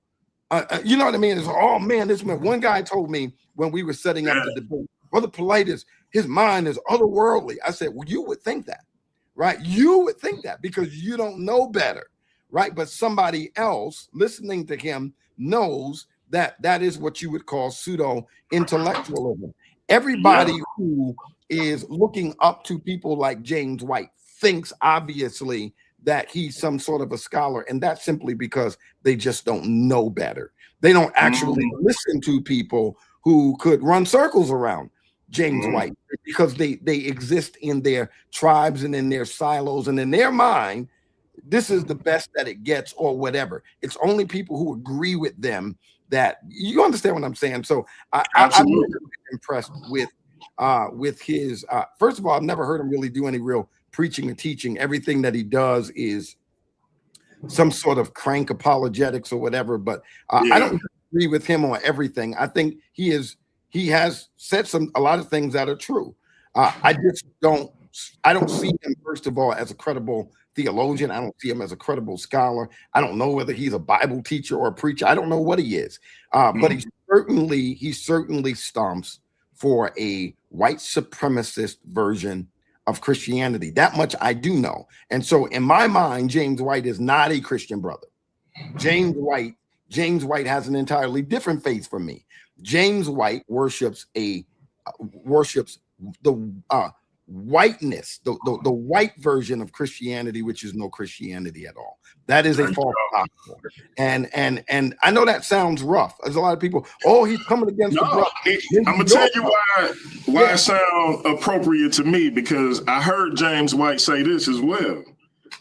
you know what I mean? It's, oh man, one guy told me when we were setting up the debate, Brother Polite his mind is otherworldly. I said, well, you would think that, right? You would think that because you don't know better, right? But somebody else listening to him knows that is what you would call pseudo-intellectualism. Everybody who is looking up to people like James White thinks, obviously, that he's some sort of a scholar, and that's simply because they just don't know better. They don't actually listen to people who could run circles around James White, because they exist in their tribes and in their silos, and in their mind, this is the best that it gets or whatever. It's only people who agree with them that, you understand what I'm saying? So I'm really impressed with his, first of all, I've never heard him really do any real preaching or teaching. Everything that he does is some sort of crank apologetics or whatever, but I don't agree with him on everything. I think he has said a lot of things that are true. I don't see him, first of all, as a credible theologian. I don't see him as a credible scholar. I don't know whether he's a Bible teacher or a preacher. I don't know what he is, but he certainly stomps for a white supremacist version of Christianity. That much I do know. And so in my mind, James White is not a Christian brother. James White has an entirely different faith from me. James White worships the whiteness, the white version of Christianity, which is no Christianity at all. That is a false gospel. And I know that sounds rough. There's a lot of people, oh, he's coming against the brother. I'm gonna tell you why it sounds appropriate to me, because I heard James White say this as well.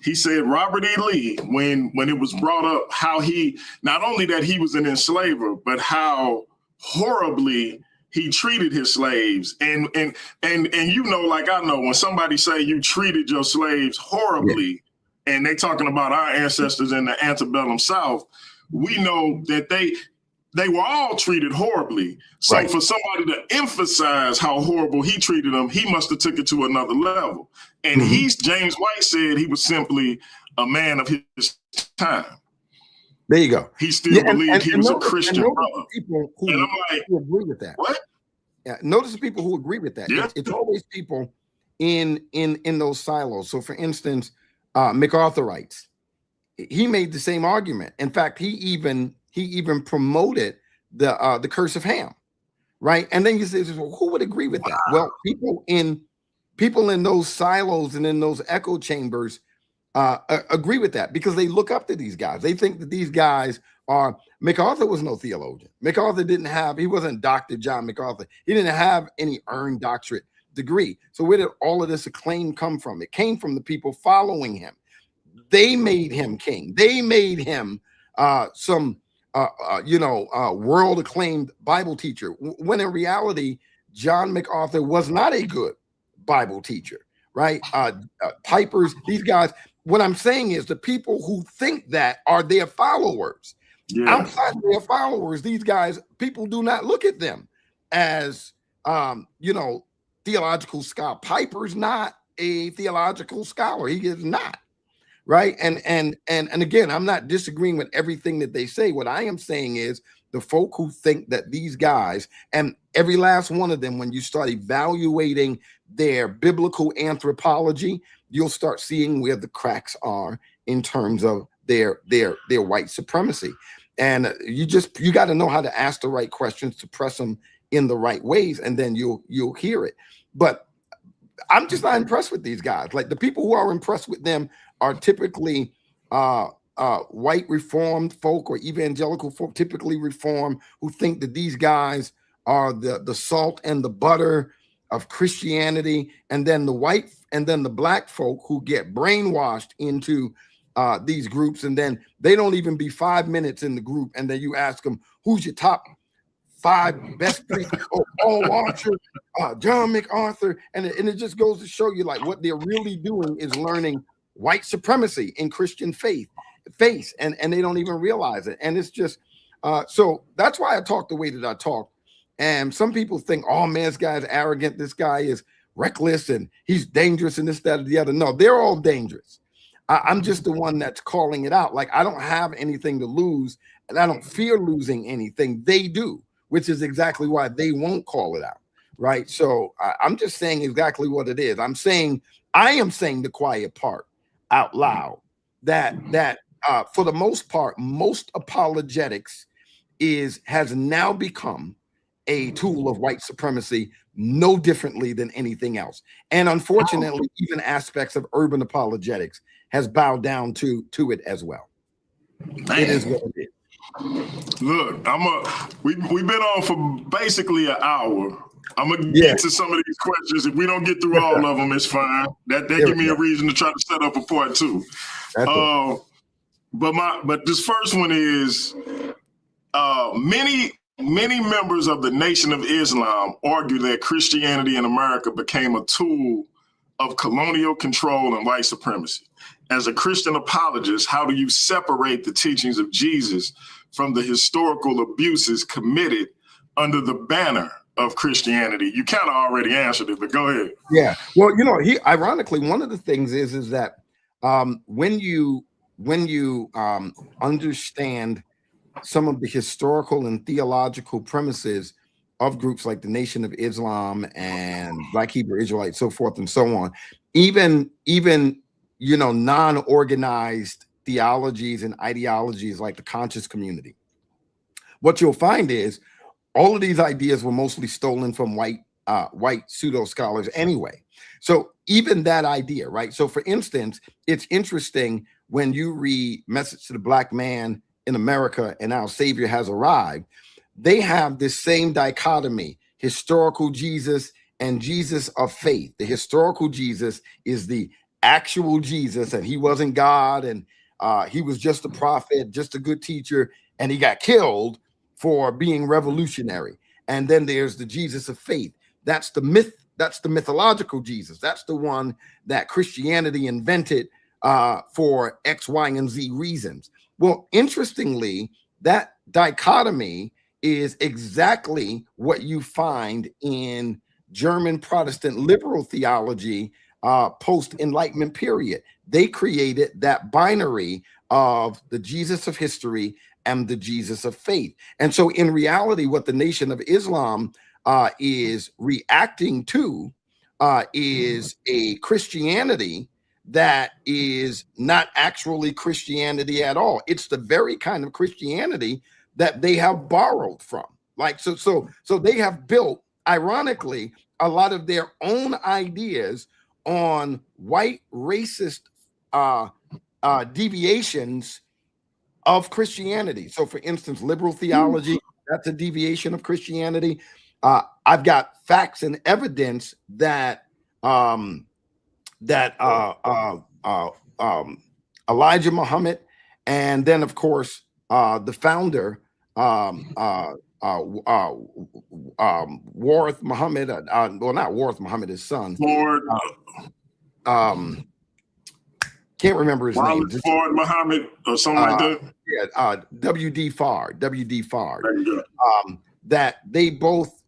He said Robert E. Lee, when it was brought up how he, not only that he was an enslaver, but how horribly he treated his slaves. And you know, like I know, when somebody say you treated your slaves horribly, and they talking about our ancestors in the antebellum South, we know that they were all treated horribly. So for somebody to emphasize how horrible he treated them, he must have took it to another level. And James White said he was simply a man of his time. There you go. He still believed he was a Christian brother. People who, and I'm like, who agree with that. What? Yeah, notice the people who agree with that. Yeah. It's always people in those silos. So, for instance, MacArthur writes, he made the same argument. In fact, he even promoted the curse of Ham, right? And then he says, well, who would agree with that? Well, people in those silos and in those echo chambers agree with that because they look up to these guys. They think that these guys are. MacArthur was no theologian. MacArthur he wasn't Dr. John MacArthur. He didn't have any earned doctorate degree. So where did all of this acclaim come from? It came from the people following him. They made him king. They made him some world acclaimed Bible teacher. When in reality, John MacArthur was not a good Bible teacher, right? Pipers, these guys. What I'm saying is the people who think that are their followers. Yeah. Outside of their followers, these guys, people do not look at them as, theological scholar. Piper's not a theological scholar. He is not, right? And again, I'm not disagreeing with everything that they say. What I am saying is the folk who think that these guys, and every last one of them, when you start evaluating their biblical anthropology, you'll start seeing where the cracks are in terms of their white supremacy. And you got to know how to ask the right questions to press them in the right ways, and then you'll hear it. But I'm just not impressed with these guys. Like, the people who are impressed with them are typically white reformed folk or evangelical folk, typically reformed, who think that these guys are the salt and the butter of Christianity, and then the black folk who get brainwashed into these groups, and then they don't even be 5 minutes in the group, and then you ask them, who's your top 5 best preachers? Oh, Paul Washer, John MacArthur, and it just goes to show you, like, what they're really doing is learning white supremacy in Christian faith, and they don't even realize it. And it's just so that's why I talk the way that I talk. And some people think, oh man, this guy's arrogant, this guy is reckless, and he's dangerous, and this, that, or the other. No, they're all dangerous. I'm just the one that's calling it out. Like, I don't have anything to lose, and I don't fear losing anything. They do, which is exactly why they won't call it out, right? So I'm just saying exactly what it is. I am saying the quiet part out loud, that for the most part, most apologetics has now become a tool of white supremacy, no differently than anything else. And unfortunately, even aspects of urban apologetics has bowed down to it as well. Man. It is what it is. Look, we've been on for basically an hour. I'm gonna get to some of these questions. If we don't get through all of them, it's fine. That give me a reason to try to set up a part 2. But this first one is many members of the Nation of Islam argue that Christianity in America became a tool of colonial control and white supremacy. As a Christian apologist, how do you separate the teachings of Jesus from the historical abuses committed under the banner of Christianity? You kind of already answered it, but go ahead. Yeah. Well, ironically, one of the things is that when you understand some of the historical and theological premises of groups like the Nation of Islam and Black Hebrew Israelites, so forth and so on, even non-organized theologies and ideologies like the conscious community, what you'll find is all of these ideas were mostly stolen from white pseudo scholars anyway. So even that idea, right? So for instance, it's interesting when you read Message to the Black Man in America and Our Savior Has Arrived, they have this same dichotomy, historical Jesus and Jesus of faith. The historical Jesus is the actual Jesus, and he wasn't God, and he was just a prophet, just a good teacher, and he got killed for being revolutionary. And then there's the Jesus of faith. That's the myth. That's the mythological Jesus. That's the one that Christianity invented for X, Y, and Z reasons. Well, interestingly, that dichotomy is exactly what you find in German Protestant liberal theology post-Enlightenment period. They created that binary of the Jesus of history and the Jesus of faith. And so in reality, what the Nation of Islam is reacting to is a Christianity that is not actually Christianity at all. It's the very kind of Christianity that they have borrowed from. Like, so they have built, ironically, a lot of their own ideas on white racist deviations of Christianity. So for instance, liberal theology, that's a deviation of Christianity. I've got facts and evidence that Elijah Muhammad, and then of course the founder Warith Muhammad, well, not Warith Muhammad, his son. Can't remember his name. Ford Muhammad or something like that. Yeah, W.D. Farr. That they both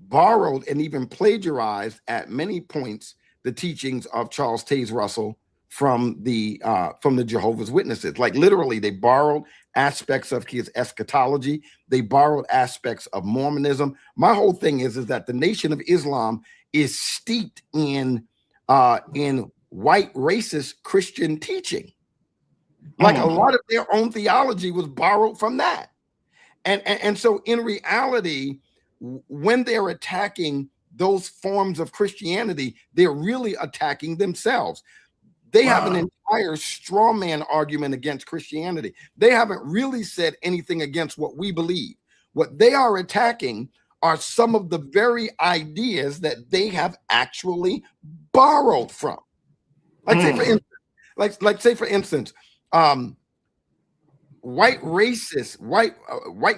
borrowed and even plagiarized at many points the teachings of Charles Taze Russell from the Jehovah's Witnesses. Like literally, they borrowed aspects of his eschatology. They borrowed aspects of Mormonism. My whole thing is that the Nation of Islam is steeped in white racist Christian teaching. Like a lot of their own theology was borrowed from that. And so in reality, when they're attacking those forms of Christianity, they're really attacking themselves. They have an entire straw man argument against Christianity. They haven't really said anything against what we believe. What they are attacking are some of the very ideas that they have actually borrowed from. Like say for instance, white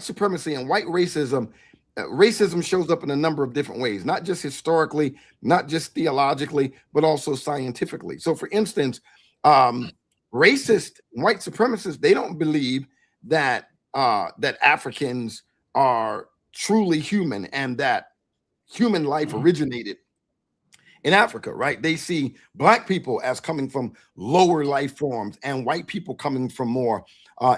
supremacy and white racism. Racism shows up in a number of different ways, not just historically, not just theologically, but also scientifically. So for instance, racist white supremacists, they don't believe that that Africans are truly human and that human life originated in Africa, right? They see Black people as coming from lower life forms and white people coming from more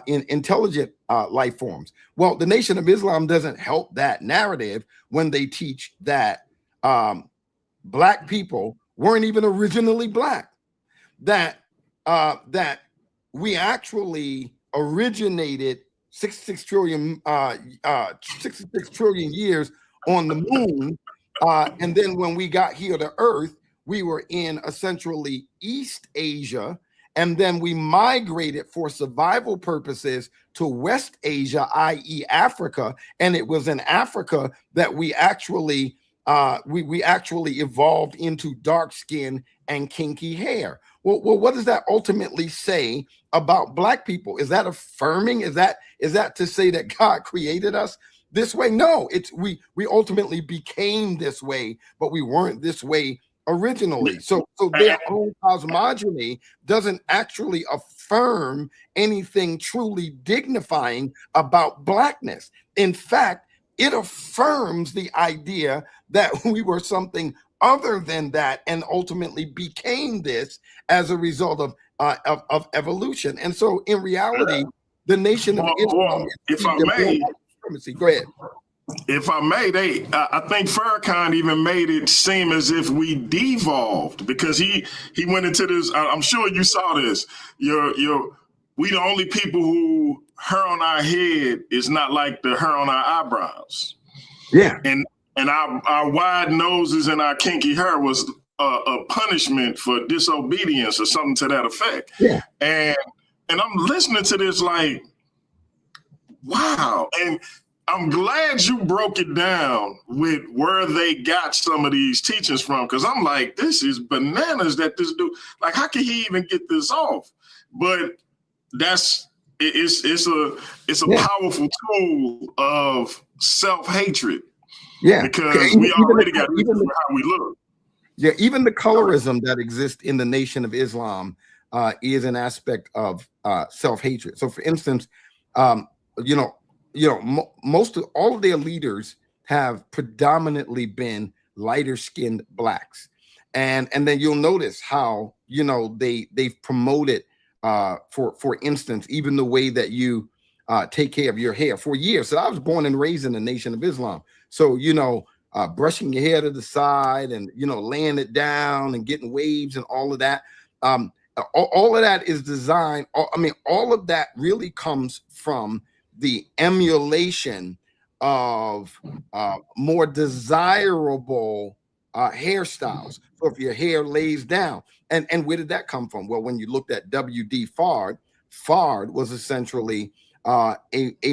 intelligent life forms. Well, the Nation of Islam doesn't help that narrative when they teach that Black people weren't even originally Black, that we actually originated 66 trillion years on the moon. And then when we got here to Earth, we were in essentially East Asia. And then we migrated for survival purposes to West Asia, i.e. Africa. And it was in Africa that we actually evolved into dark skin and kinky hair. Well, what does that ultimately say about Black people? Is that affirming? Is that to say that God created us this way? No, it's we ultimately became this way, but we weren't this way originally. So their own cosmogony doesn't actually affirm anything truly dignifying about Blackness. In fact, it affirms the idea that we were something other than that and ultimately became this as a result of evolution. And so in reality, the Nation of Islam, if I may, go ahead. If I may, I think Farrakhan even made it seem as if we devolved, because he went into this. I'm sure you saw this. We the only people who hair on our head is not like the hair on our eyebrows. Yeah, and our wide noses and our kinky hair was a punishment for disobedience or something to that effect. Yeah, and I'm listening to this like, wow. And I'm glad you broke it down with where they got some of these teachings from, because I'm like, this is bananas that this dude, like, how can he even get this off? But it's a powerful tool of self-hatred. Yeah, because we already got how we look. Yeah, even the colorism that exists in the Nation of Islam is an aspect of self-hatred. So, for instance, most of all of their leaders have predominantly been lighter skinned Blacks. and then you'll notice how, you know, they've promoted, for instance, even the way that you take care of your hair for years. So I was born and raised in the Nation of Islam. So, you know, brushing your hair to the side and, you know, laying it down and getting waves and all of that. All of that is designed. I mean, all of that really comes from the emulation of more desirable hairstyles. So if your hair lays down, and where did that come from? Well, when you looked at W.D. Fard, Fard was essentially a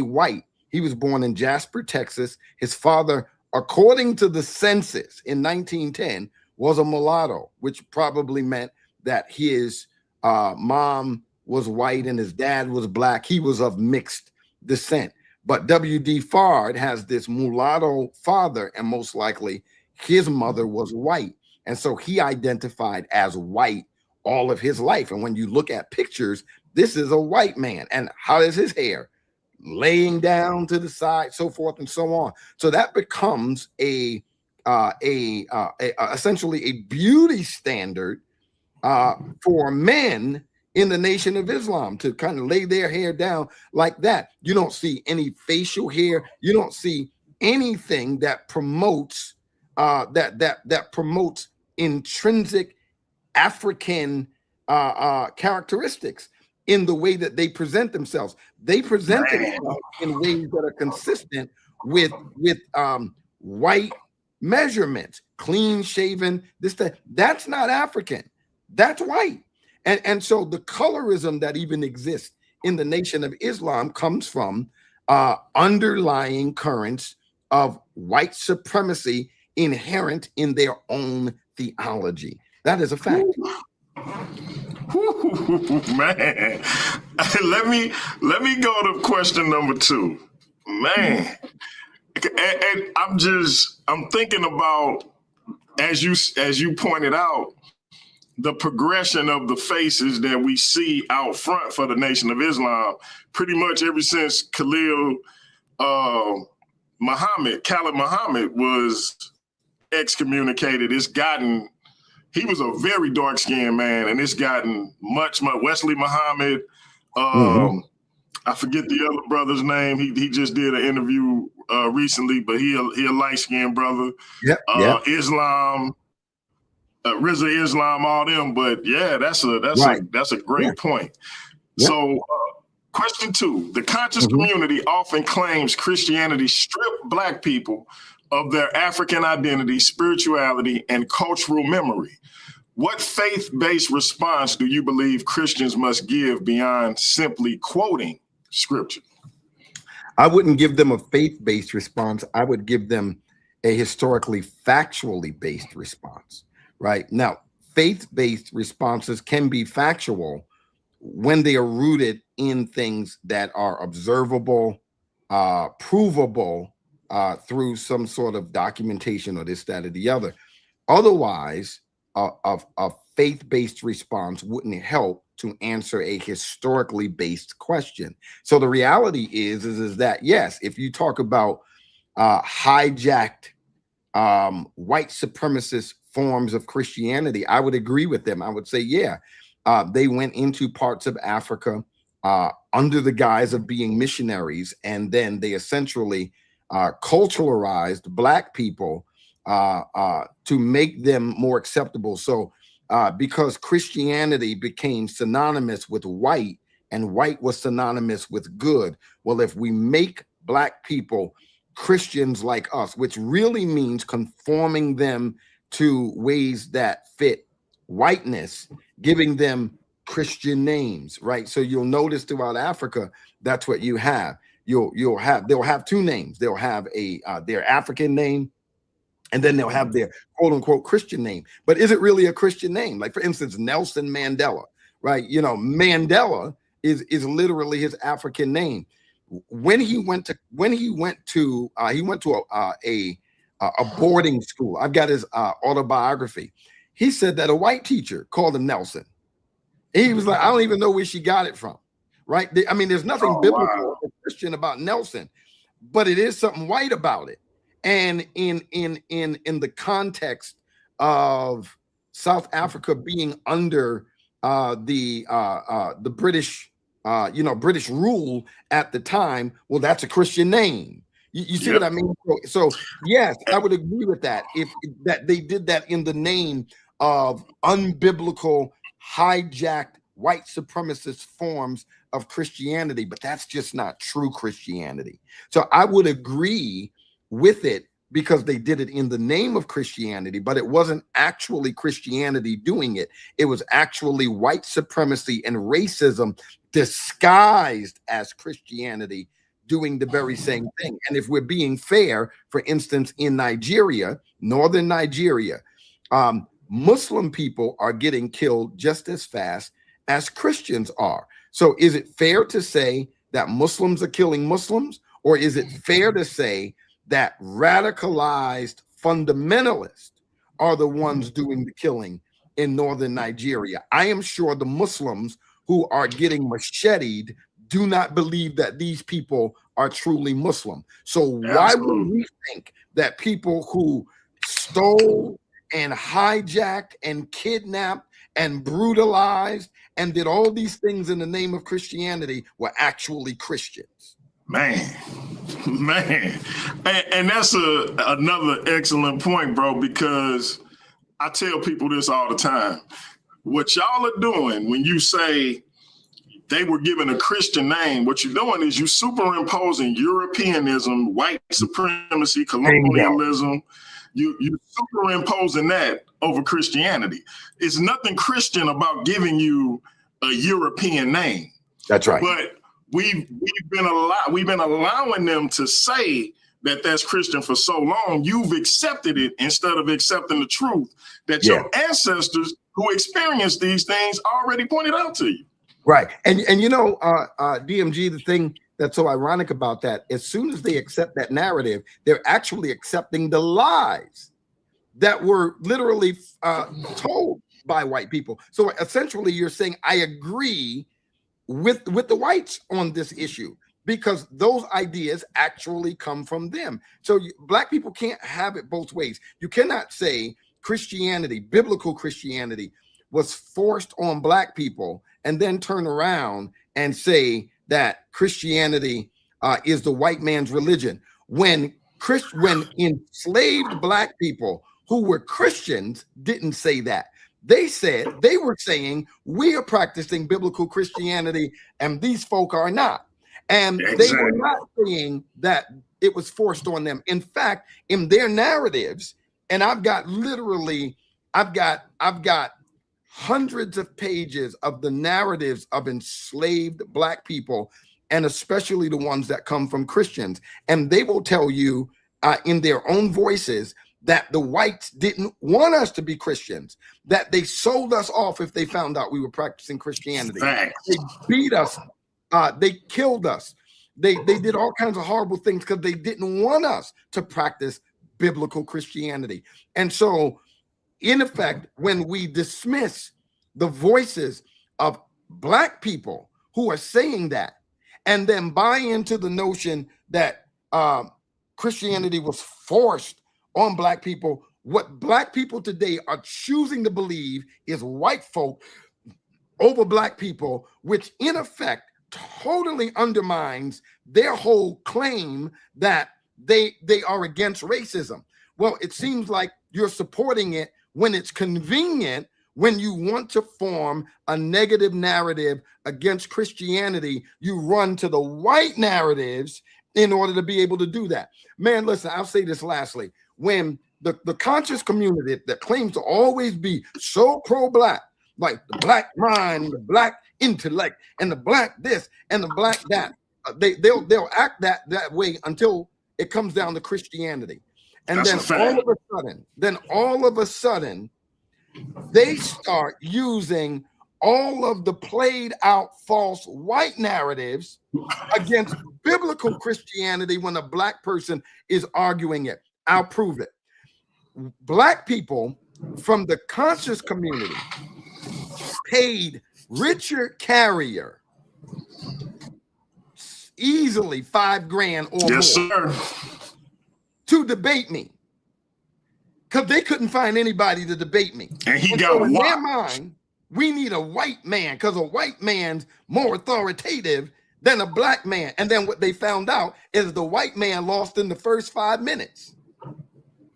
white. He was born in Jasper, Texas. His father, according to the census in 1910, was a mulatto, which probably meant that his mom was white and his dad was black. He was of mixed descent. But W.D. Fard has this mulatto father, and most likely his mother was white. And so he identified as white all of his life. And when you look at pictures, this is a white man. And how is his hair? Laying down to the side, so forth and so on. So that becomes essentially a beauty standard for men in the Nation of Islam, to kind of lay their hair down like that. You don't see any facial hair. You don't see anything that promotes that promotes intrinsic African characteristics in the way that they present themselves. They present themselves in ways that are consistent with white measurements, clean shaven, that's not African, that's white. And so the colorism that even exists in the Nation of Islam comes from underlying currents of white supremacy inherent in their own theology. That is a fact. Man, let me go to question number 2. Man, and I'm thinking about, as you pointed out, the progression of the faces that we see out front for the Nation of Islam, pretty much ever since Khalid Muhammad was excommunicated. He was a very dark-skinned man, and it's gotten much. Wesley Muhammad, I forget the other brother's name. He just did an interview recently, but he a light-skinned brother. Islam, Rizza Islam, all them. But yeah, that's a great point. Yep. So question 2, the conscious community often claims Christianity stripped Black people of their African identity, spirituality, and cultural memory. What faith-based response do you believe Christians must give beyond simply quoting scripture? I wouldn't give them a faith-based response. I would give them a historically factually based response. Right? Now, faith-based responses can be factual when they are rooted in things that are observable, provable through some sort of documentation or this, that, or the other. Otherwise, a faith-based response wouldn't help to answer a historically based question. So the reality is that, yes, if you talk about hijacked white supremacist forms of Christianity, I would agree with them. I would say, yeah, they went into parts of Africa under the guise of being missionaries, and then they essentially culturalized Black people to make them more acceptable. So because Christianity became synonymous with white, and white was synonymous with good, well, if we make Black people Christians like us, which really means conforming them to ways that fit whiteness, giving them Christian names, right? So you'll notice throughout Africa, that's what you have. They'll have 2 names. They'll have their African name, and then they'll have their quote unquote Christian name. But is it really a Christian name? Like, for instance, Nelson Mandela, right? You know, Mandela is literally his African name. When he went to a boarding school, I've got his autobiography. He said that a white teacher called him Nelson. He was like, I don't even know where she got it from, right? I mean, there's nothing biblical or Christian about Nelson, but it is something white about it. And in the context of South Africa being under the British, British rule at the time, well, that's a Christian name. You see what I mean? So yes, I would agree with that. If that they did that in the name of unbiblical, hijacked white supremacist forms of Christianity, but that's just not true Christianity. So I would agree with it because they did it in the name of Christianity, but it wasn't actually Christianity doing it. It was actually white supremacy and racism disguised as Christianity doing the very same thing. And if we're being fair, for instance, in Nigeria, northern Nigeria, Muslim people are getting killed just as fast as Christians are. So is it fair to say that Muslims are killing Muslims? Or is it fair to say that radicalized fundamentalists are the ones doing the killing in northern Nigeria? I am sure the Muslims who are getting macheted do not believe that these people are truly Muslim. So why would we think that people who stole and hijacked and kidnapped and brutalized and did all these things in the name of Christianity were actually Christians? Man, and that's another excellent point, bro, because I tell people this all the time. What y'all are doing when you say they were given a Christian name, what you're doing is you superimposing Europeanism, white supremacy, colonialism. You superimposing that over Christianity. It's nothing Christian about giving you a European name. That's right. But we've been allowing them to say that that's Christian for so long. You've accepted it instead of accepting the truth that your ancestors who experienced these things already pointed out to you. Right. And DMG, the thing that's so ironic about that, as soon as they accept that narrative, they're actually accepting the lies that were literally told by white people. So essentially you're saying, I agree with the whites on this issue because those ideas actually come from them. So black people can't have it both ways. You cannot say Christianity, biblical Christianity, was forced on black people and then turn around and say that Christianity is the white man's religion. When enslaved black people who were Christians didn't say that. They were saying we are practicing biblical Christianity and these folk are not. And they were not saying that it was forced on them. In fact, in their narratives, and I've got hundreds of pages of the narratives of enslaved black people, and especially the ones that come from Christians. And they will tell you in their own voices that the whites didn't want us to be Christians, that they sold us off if they found out we were practicing Christianity. Thanks. They beat us. They killed us. They did all kinds of horrible things because they didn't want us to practice biblical Christianity. And so in effect, when we dismiss the voices of black people who are saying that and then buy into the notion that Christianity was forced on black people, what black people today are choosing to believe is white folk over black people, which in effect totally undermines their whole claim that they are against racism. Well, it seems like you're supporting it when it's convenient, when you want to form a negative narrative against Christianity, you run to the white narratives in order to be able to do that. Man, listen, I'll say this lastly. When the conscious community that claims to always be so pro-black, like the black mind, the black intellect, and the black this and the black that, they'll act that way until it comes down to Christianity. And That's then all of a sudden, they start using all of the played out false white narratives against biblical Christianity when a black person is arguing it. I'll prove it. Black people from the conscious community paid Richard Carrier easily $5,000 or more sir. to debate me. because they couldn't find anybody to debate me. And he got so in whopped. their mind, we need a white man because a white man's more authoritative than a black man. And then what they found out is the white man lost in the first 5 minutes.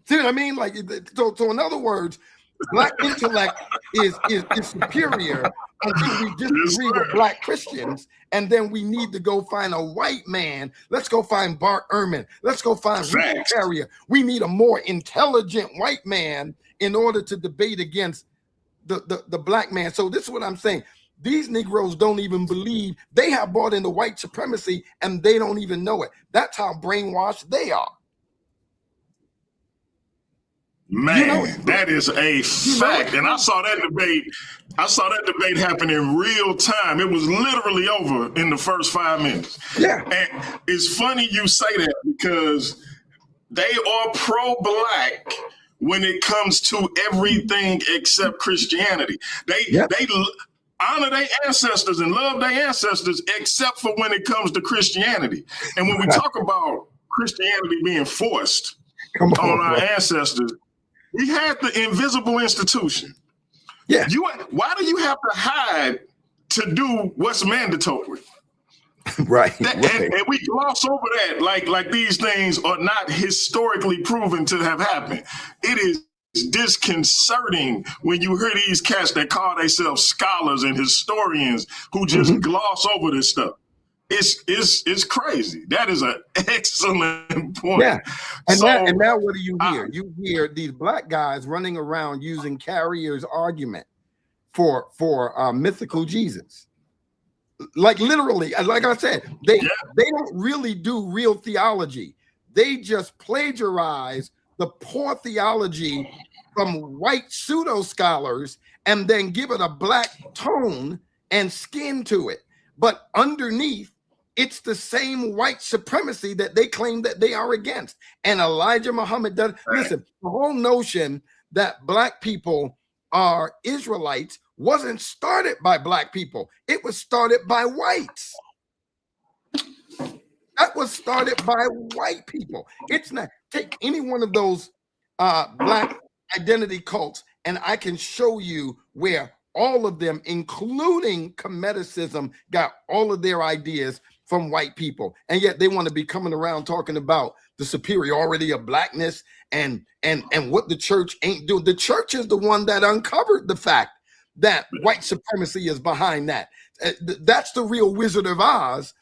See what I mean? Like, so in other words, black intellect is superior until we disagree with black Christians, and then we need to go find a white man. Let's go find Bart Ehrman. Let's go find Richard Carrier. We need a more intelligent white man in order to debate against the black man. So this is what I'm saying. These Negroes don't even believe. They have bought into white supremacy, and they don't even know it. That's how brainwashed they are. Man, that is a fact. And I saw that debate happen in real time. It was literally over in the first 5 minutes. Yeah. And it's funny you say that because they are pro-black when it comes to everything except Christianity. They honor their ancestors and love their ancestors except for when it comes to Christianity. And when we talk about Christianity being forced on our ancestors, we had the invisible institution. Yeah. Why do you have to hide to do what's mandatory? Right. And we gloss over that like these things are not historically proven to have happened. It is disconcerting when you hear these cats that call themselves scholars and historians who just gloss over this stuff. It's crazy. That is an excellent point. Yeah. And now what do you hear? You hear these black guys running around using Carrier's argument for mythical Jesus. Like literally, like I said, they don't really do real theology. They just plagiarize the poor theology from white pseudo scholars and then give it a black tone and skin to it. But underneath, it's the same white supremacy that they claim that they are against. And Elijah Muhammad does. Listen, the whole notion that black people are Israelites wasn't started by black people. It was started by whites. That was started by white people. It's not. Take any one of those black identity cults, and I can show you where all of them, including Comedicism, got all of their ideas from white people, and yet they want to be coming around talking about the superiority of blackness and what the church ain't doing. The church is the one that uncovered the fact that white supremacy is behind that. That's the real Wizard of Oz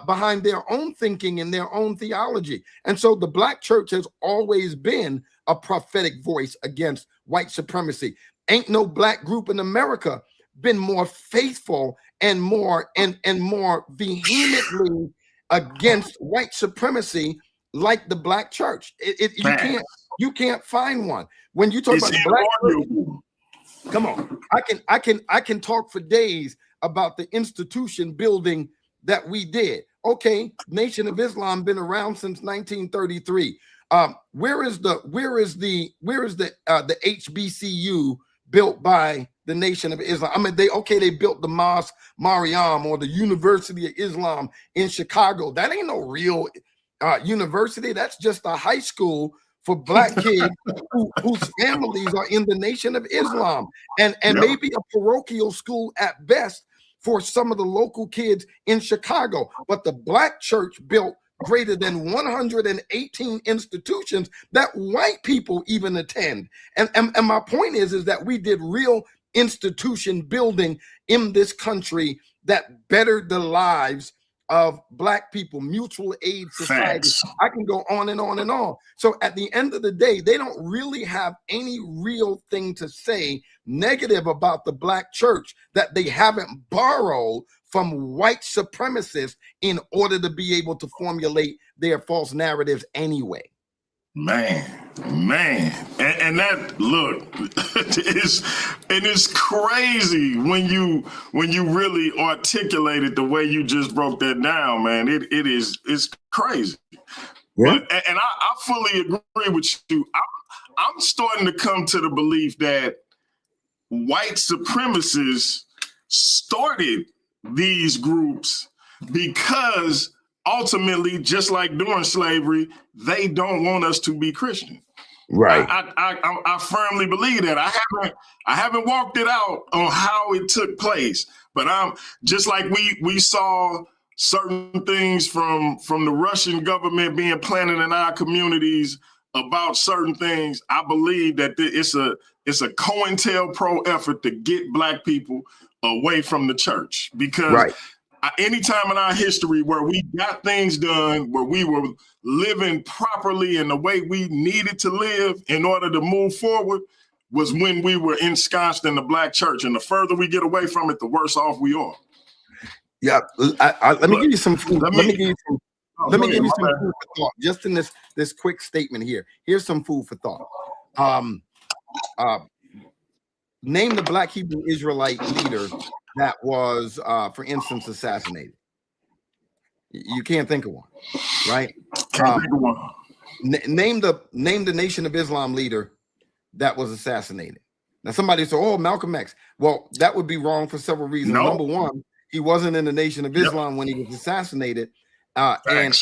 behind their own thinking and their own theology. And so the black church has always been a prophetic voice against white supremacy. Ain't no black group in America been more faithful and more vehemently against white supremacy like the black church. You can't find one. When you talk about the black church, come on, I can talk for days about the institution building that we did. Okay, Nation of Islam been around since 1933. Where is the HBCU built by the Nation of Islam? I mean, they built the Mosque Mariam or the University of Islam in Chicago. That ain't no real university. That's just a high school for black kids whose families are in the Nation of Islam, and maybe a parochial school at best for some of the local kids in Chicago. But the black church built greater than 118 institutions that white people even attend. And my point is that we did real institution building in this country that bettered the lives of black people, mutual aid society. I can go on and on and on. So at the end of the day, they don't really have any real thing to say negative about the black church that they haven't borrowed from white supremacists in order to be able to formulate their false narratives anyway. Man, and that look, it's crazy when you really articulate it the way you just broke that down, man. It's crazy. Yeah. But and I fully agree with you. I'm starting to come to the belief that white supremacists started these groups because ultimately, just like during slavery, they don't want us to be Christian. Right. I firmly believe that. I haven't walked it out on how it took place, but I'm just like we saw certain things from the Russian government being planted in our communities about certain things. I believe that it's a COINTELPRO effort to get Black people away from the church, because Right. Any time in our history where we got things done, where we were living properly in the way we needed to live in order to move forward, was when we were ensconced in the Black church. And the further we get away from it, the worse off we are. Yeah. Let me give you some food. Let me give you some food for thought. Just in this quick statement here. Here's some food for thought. Name the Black Hebrew Israelite leader that was, for instance, assassinated. You can't think of one, right? Can't think of one. Name the Nation of Islam leader that was assassinated. Now, somebody said, "Oh, Malcolm X." Well, that would be wrong for several reasons. No. Number one, he wasn't in the Nation of Islam when he was assassinated, and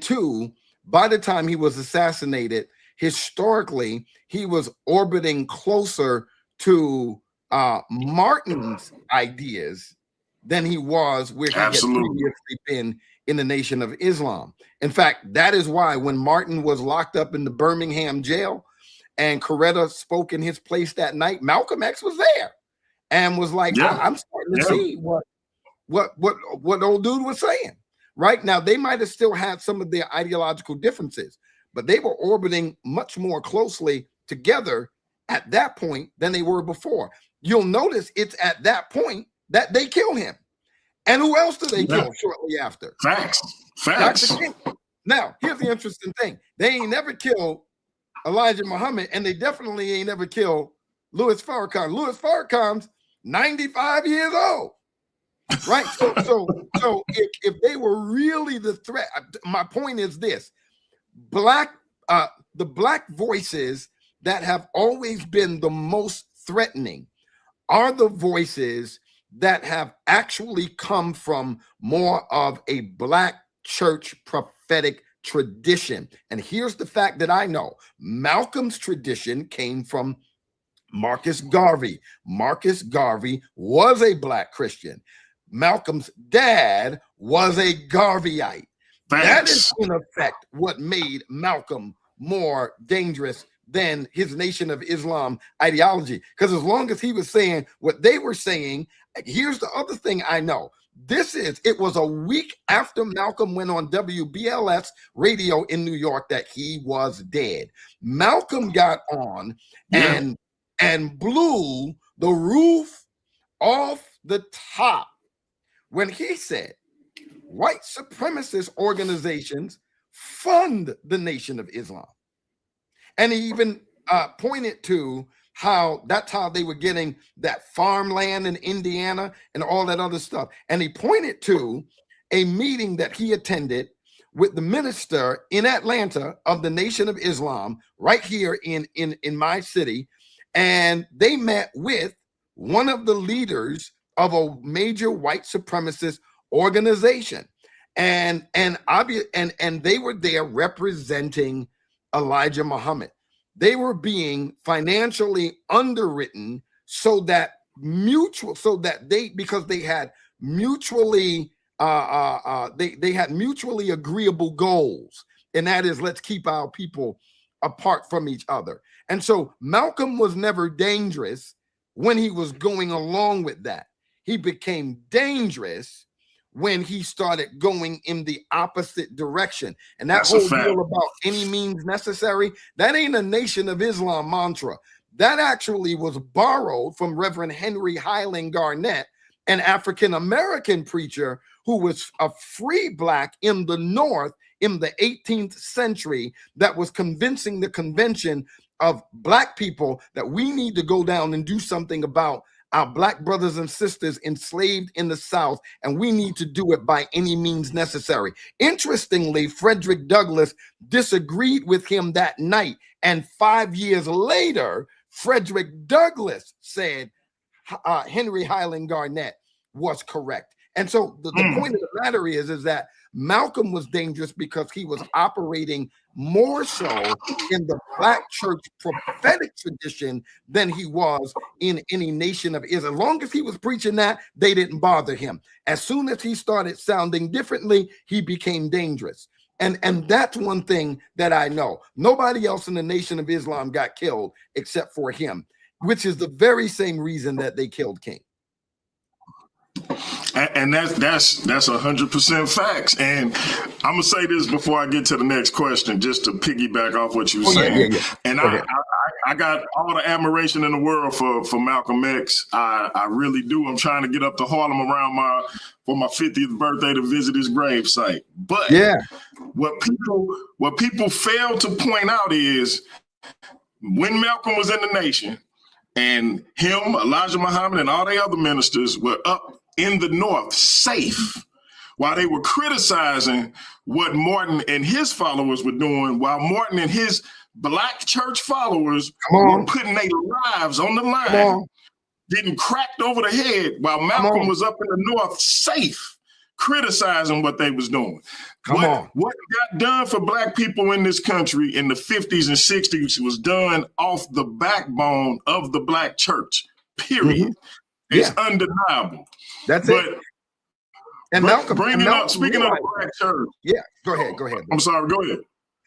two, by the time he was assassinated, historically, he was orbiting closer to Martin's ideas than he was where he had previously been in the Nation of Islam. In fact, that is why when Martin was locked up in the Birmingham jail and Coretta spoke in his place that night, Malcolm X was there and was like, I'm starting to see what old dude was saying. Right now, they might have still had some of their ideological differences, but they were orbiting much more closely together at that point than they were before. You'll notice it's at that point that they kill him. And who else do they kill shortly after? Facts. Now, here's the interesting thing. They ain't never killed Elijah Muhammad, and they definitely ain't never killed Louis Farrakhan. Louis Farrakhan's 95 years old. Right? So if they were really the threat, my point is this: the Black voices that have always been the most threatening are the voices that have actually come from more of a Black church prophetic tradition. And here's the fact that I know: Malcolm's tradition came from Marcus Garvey. Marcus Garvey was a Black Christian. Malcolm's dad was a Garveyite. That is, in effect, what made Malcolm more dangerous than his Nation of Islam ideology. Because as long as he was saying what they were saying, here's the other thing I know. It was a week after Malcolm went on WBLS radio in New York that he was dead. Malcolm got on and blew the roof off the top when he said white supremacist organizations fund the Nation of Islam. And he even pointed to how that's how they were getting that farmland in Indiana and all that other stuff. And he pointed to a meeting that he attended with the minister in Atlanta of the Nation of Islam right here in my city. And they met with one of the leaders of a major white supremacist organization. And they were there representing Elijah Muhammad. They were being financially underwritten because they had mutually agreeable goals, and that is, let's keep our people apart from each other. And so Malcolm was never dangerous when he was going along with that. He became dangerous when he started going in the opposite direction. And that whole deal about any means necessary, that ain't a Nation of Islam mantra. That actually was borrowed from Reverend Henry Highland Garnett, an African-American preacher who was a free Black in the North in the 18th century that was convincing the convention of Black people that we need to go down and do something about our Black brothers and sisters enslaved in the South, and we need to do it by any means necessary. Interestingly, Frederick Douglass disagreed with him that night, and 5 years later, Frederick Douglass said Henry Highland Garnett was correct. And so the point of the matter is that Malcolm was dangerous because he was operating more so in the black church prophetic tradition than he was in any nation of Israel. As long as he was preaching that, they didn't bother him. As soon as he started sounding differently, he became dangerous. And that's one thing that I know. Nobody else in the Nation of Islam got killed except for him, which is the very same reason that they killed King. And that's 100% facts. And I'm gonna say this before I get to the next question, just to piggyback off what you were saying. Yeah. And I got all the admiration in the world for Malcolm X. I really do. I'm trying to get up to Harlem for my 50th birthday to visit his gravesite. But what people fail to point out is when Malcolm was in the nation, and him, Elijah Muhammad, and all the other ministers were up in the North safe while they were criticizing what Martin and his followers were doing, while Martin and his black church followers were putting their lives on the line, getting cracked over the head, while Malcolm was up in the North safe, criticizing what they was doing. What got done for black people in this country in the 50s and 60s was done off the backbone of the black church, period. It's undeniable. That's it. And Malcolm, speaking of black church. Yeah, go ahead. I'm sorry, go ahead.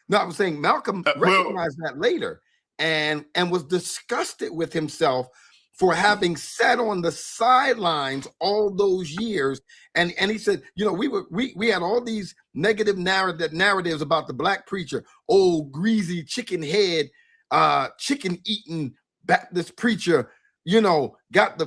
No, I was saying Malcolm recognized that later and was disgusted with himself for having sat on the sidelines all those years. And he said, you know, we had all these negative narratives about the black preacher, old greasy chicken head, chicken eating Baptist preacher, you know, got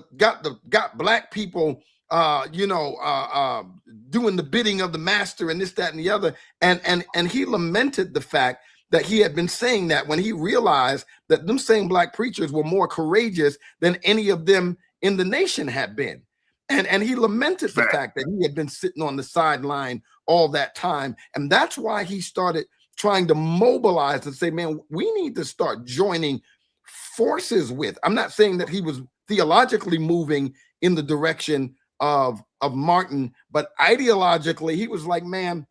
black people doing the bidding of the master and this, that, and the other. And he lamented the fact that he had been saying that when he realized that them same black preachers were more courageous than any of them in the nation had been. And he lamented the fact that he had been sitting on the sideline all that time. And that's why he started trying to mobilize and say, man, we need to start joining forces with. I'm not saying that he was theologically moving in the direction of Martin, but ideologically, he was like, man,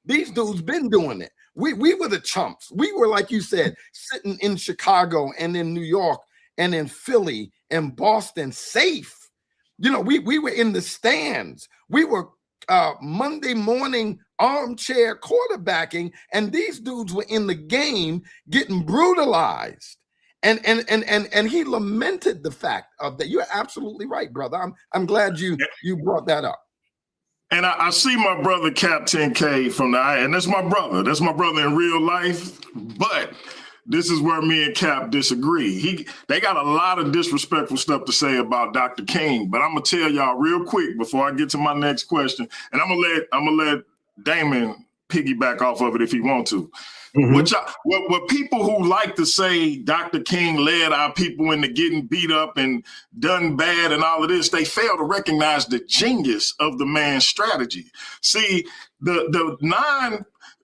these dudes been doing it. We were the chumps. We were, like you said, sitting in Chicago and in New York and in Philly and Boston safe. You know, we were in the stands. We were Monday morning armchair quarterbacking, and these dudes were in the game getting brutalized. And he lamented the fact of that. You're absolutely right, brother. I'm glad you brought that up. And I see my brother Captain K from and that's my brother. That's my brother in real life. But this is where me and Cap disagree. They got a lot of disrespectful stuff to say about Dr. King, but I'm gonna tell y'all real quick before I get to my next question, and I'm gonna let Damon piggyback off of it if he want to. What people who like to say Dr. King led our people into getting beat up and done bad and all of this, they fail to recognize the genius of the man's strategy. See, the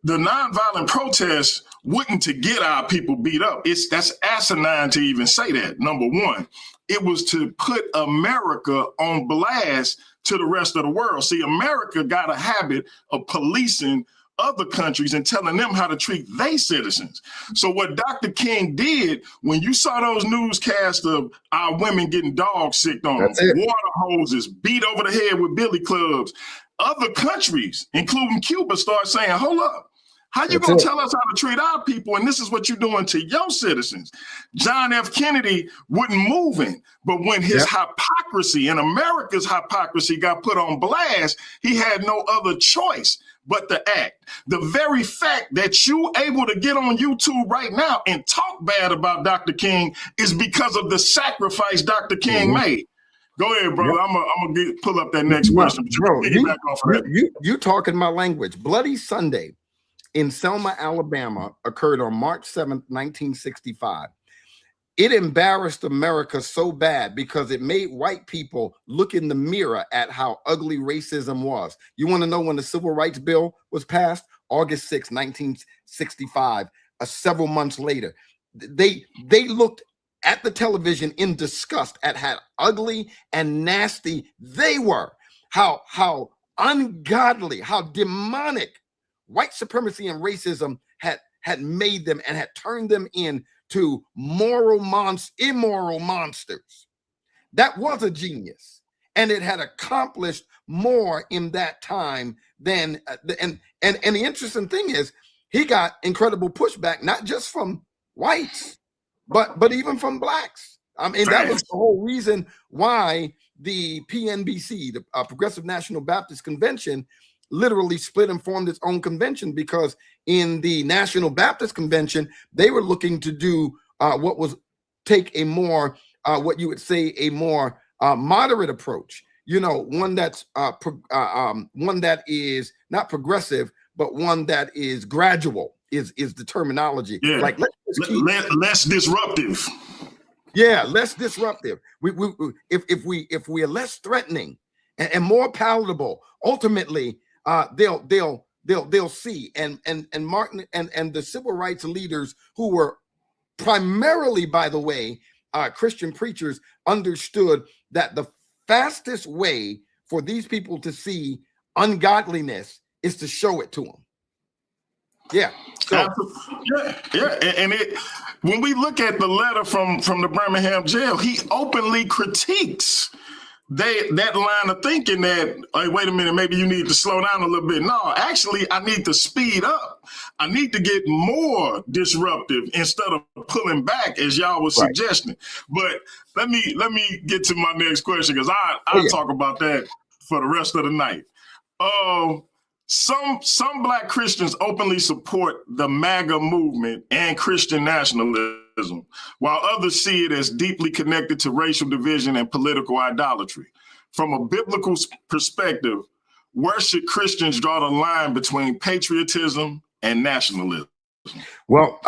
nonviolent protests wouldn't to get our people beat up. That's asinine to even say that. Number one, it was to put America on blast to the rest of the world. See, America got a habit of policing other countries and telling them how to treat their citizens. So what Dr. King did, when you saw those newscasts of our women getting dog sick on, water hoses, beat over the head with billy clubs, other countries, including Cuba, start saying, hold up, how you gonna tell us how to treat our people and this is what you're doing to your citizens? John F. Kennedy wasn't moving, but when his hypocrisy and America's hypocrisy got put on blast, he had no other choice but to act. The very fact that you able to get on YouTube right now and talk bad about Dr. King is because of the sacrifice Dr. King made. Go ahead, bro. I'm gonna pull up that next question. Bro, you talking my language. Bloody Sunday in Selma, Alabama occurred on March 7th, 1965. It embarrassed America so bad because it made white people look in the mirror at how ugly racism was. You want to know when the Civil Rights Bill was passed? August 6, 1965, several months later. They looked at the television in disgust at how ugly and nasty they were. how ungodly, how demonic white supremacy and racism had made them and had turned them into immoral monsters. That was a genius, and it had accomplished more in that time than and the interesting thing is he got incredible pushback, not just from whites, but even from blacks. I mean, that was the whole reason why the PNBC, the Progressive National Baptist Convention, literally split and formed its own convention, because in the National Baptist Convention, they were looking to do take a more, what you would say, a more moderate approach. You know, one that's one that is not progressive, but one that is gradual is the terminology. Yeah. Like less disruptive. Yeah, less disruptive. If we're less threatening and more palatable, ultimately they'll see. And Martin and the civil rights leaders, who were primarily, by the way, Christian preachers, understood that the fastest way for these people to see ungodliness is to show it to them. Yeah. So, yeah. And when we look at the letter from the Birmingham jail, he openly critiques that line of thinking that, hey, wait a minute, maybe you need to slow down a little bit. No, actually, I need to speed up. I need to get more disruptive instead of pulling back, as y'all was suggesting. But let me get to my next question, because I'll talk about that for the rest of the night. Some Black Christians openly support the MAGA movement and Christian nationalism, while others see it as deeply connected to racial division and political idolatry. From a biblical perspective, where should Christians draw the line between patriotism and nationalism? Well,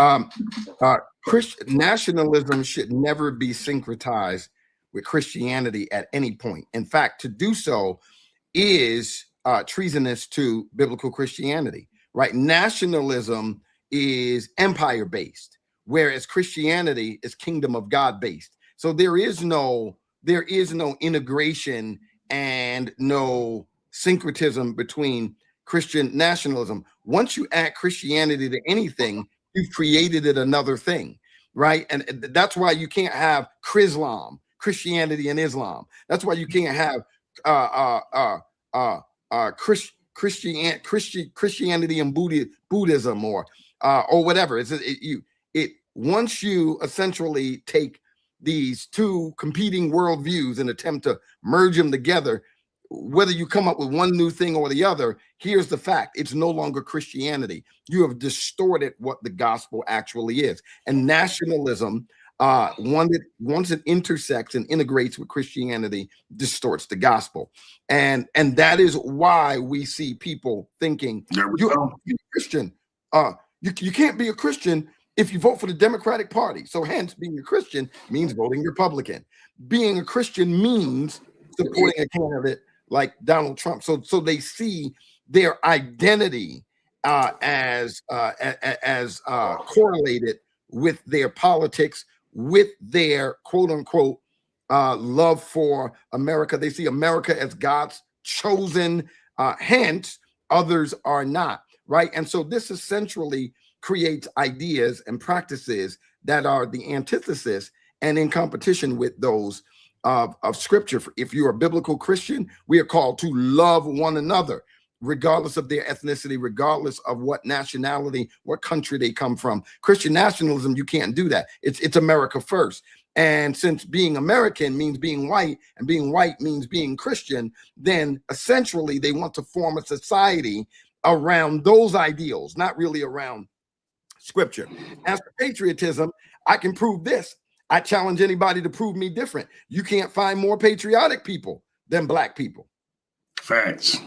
Christian nationalism should never be syncretized with Christianity at any point. In fact, to do so is treasonous to biblical Christianity, right? Nationalism is empire-based, whereas Christianity is kingdom of God-based. So there is no integration and no syncretism between Christian nationalism. Once you add Christianity to anything, you've created it another thing, right? And that's why you can't have Chrislam, Christianity and Islam. That's why you can't have Christianity and Buddhism or whatever. Once you essentially take these two competing worldviews and attempt to merge them together, whether you come up with one new thing or the other, here's the fact: it's no longer Christianity. You have distorted what the gospel actually is. And nationalism, once it intersects and integrates with Christianity, distorts the gospel. And that is why we see people thinking, you're a Christian. You can't be a Christian if you vote for the Democratic Party. So hence, being a Christian means voting Republican. Being a Christian means supporting a candidate like Donald Trump. So they see their identity as correlated with their politics, with their quote unquote love for America. They see America as God's chosen, hence others are not, right? And so this essentially creates ideas and practices that are the antithesis and in competition with those of Scripture. If you're a biblical Christian, we are called to love one another, regardless of their ethnicity, regardless of what nationality, what country they come from. Christian nationalism, you can't do that. It's America first. And since being American means being white, and being white means being Christian, then essentially they want to form a society around those ideals, not really around Scripture. As for patriotism, I can prove this. I challenge anybody to prove me different. You can't find more patriotic people than Black people. Facts.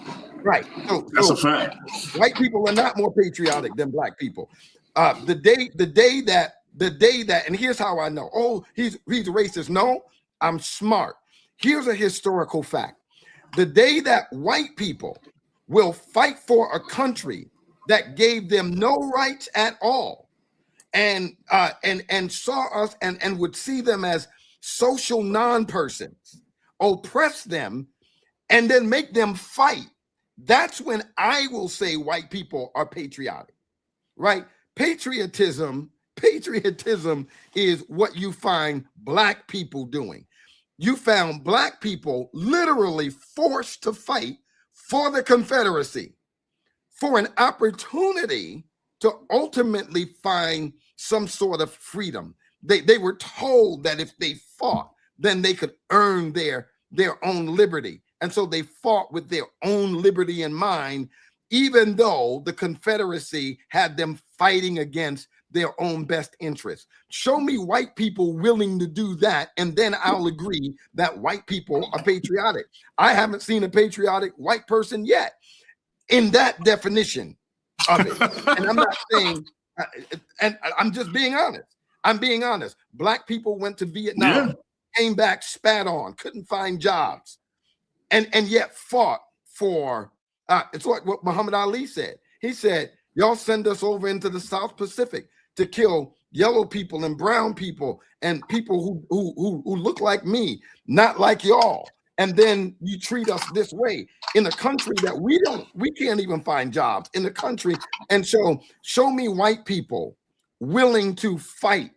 Right. That's a fact. White people are not more patriotic than Black people. The day that, and here's how I know. Oh, he's a racist. No, I'm smart. Here's a historical fact. The day that white people will fight for a country that gave them no rights at all, and saw us and would see them as social non-persons, oppress them, and then make them fight, that's when I will say white people are patriotic, right? Patriotism is what you find black people doing. You found black people literally forced to fight for the Confederacy, for an opportunity to ultimately find some sort of freedom. They were told that if they fought, then they could earn their own liberty. And so they fought with their own liberty in mind, even though the Confederacy had them fighting against their own best interests. Show me white people willing to do that, and then I'll agree that white people are patriotic. I haven't seen a patriotic white person yet in that definition of it. And I'm not saying, and I'm just being honest. I'm being honest. Black people went to Vietnam, came back, spat on, couldn't find jobs, and yet fought for, it's like what Muhammad Ali said. He said, y'all send us over into the South Pacific to kill yellow people and brown people and people who look like me, not like y'all. And then you treat us this way in a country that we can't even find jobs in the country. And so show me white people willing to fight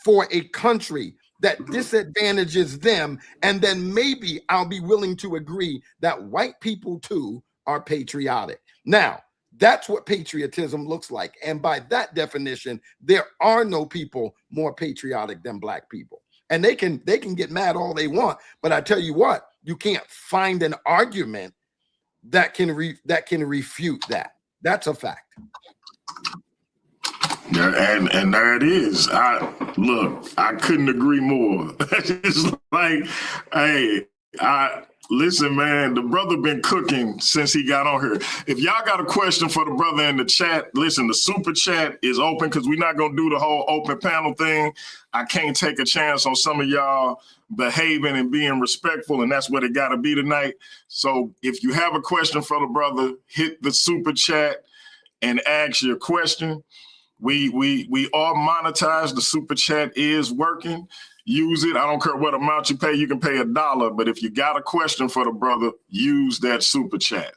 for a country that disadvantages them. And then maybe I'll be willing to agree that white people too are patriotic. Now, that's what patriotism looks like. And by that definition, there are no people more patriotic than black people. And they can get mad all they want, but I tell you what, you can't find an argument that can refute that. That's a fact. Yeah, and there it is. I couldn't agree more. It's like, hey, listen, man, the brother been cooking since he got on here. If y'all got a question for the brother in the chat, listen, the super chat is open because we're not going to do the whole open panel thing. I can't take a chance on some of y'all behaving and being respectful, and that's what it got to be tonight. So if you have a question for the brother, hit the super chat and ask your question. We are monetized. The super chat is working. Use it. I don't care what amount you pay. You can pay $1, but if you got a question for the brother, use that super chat.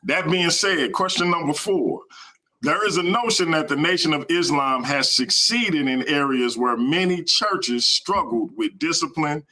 That being said, question number 4. There is a notion that the Nation of Islam has succeeded in areas where many churches struggled with discipline,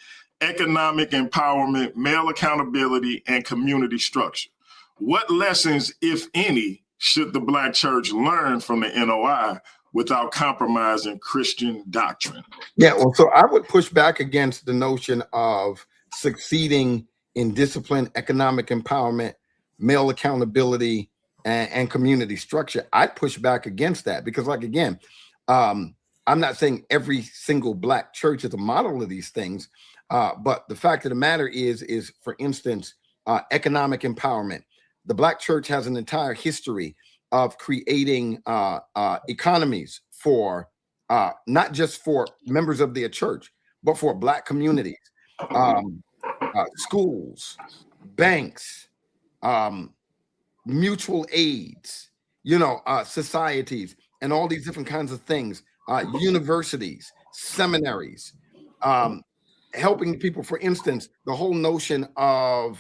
economic empowerment, male accountability, and community structure. What lessons, if any, should the Black church learn from the NOI without compromising Christian doctrine? Yeah, well, so I would push back against the notion of succeeding in discipline, economic empowerment, male accountability, and community structure. I'd push back against that because, like, again, I'm not saying every single Black church is a model of these things, but the fact of the matter is for instance, economic empowerment. The Black church has an entire history of creating economies for not just for members of their church, but for Black communities, schools, banks, mutual aids, societies, and all these different kinds of things, universities, seminaries, helping people. For instance, the whole notion of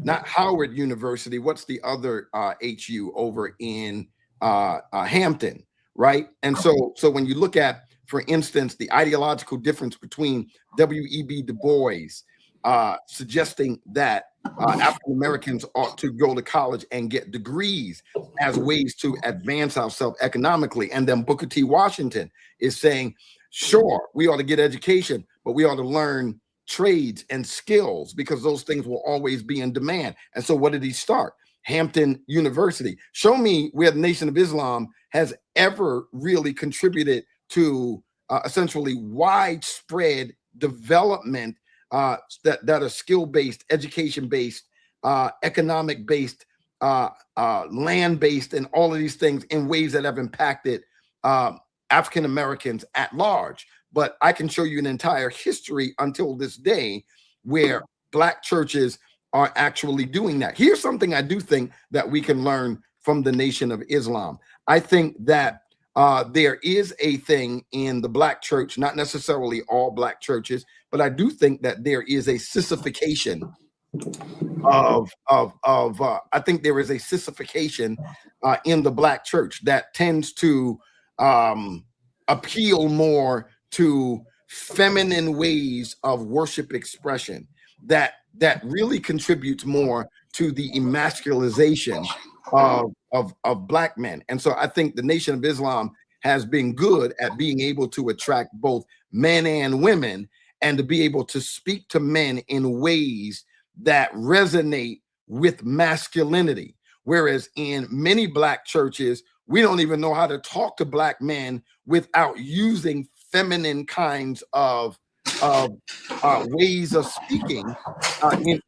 not Howard University. What's the other HU over in Hampton, right? And so when you look at, for instance, the ideological difference between W.E.B. Du Bois suggesting that African Americans ought to go to college and get degrees as ways to advance ourselves economically, and then Booker T. Washington is saying, sure, we ought to get education, but we ought to learn trades and skills because those things will always be in demand. And so what did he start? Hampton University. Show me where the Nation of Islam has ever really contributed to essentially widespread development that are skill-based, education-based, economic-based, land-based, and all of these things in ways that have impacted African Americans at large. But I can show you an entire history until this day where Black churches are actually doing that. Here's something I do think that we can learn from the Nation of Islam. I think that there is a thing in the black church, not necessarily all black churches, but I do think that there is a sissification I think there is a sissification in the black church that tends to appeal more to feminine ways of worship expression that really contributes more to the emasculization of black men. And so I think the Nation of Islam has been good at being able to attract both men and women, and to be able to speak to men in ways that resonate with masculinity. Whereas in many black churches, we don't even know how to talk to black men without using feminine kinds of ways of speaking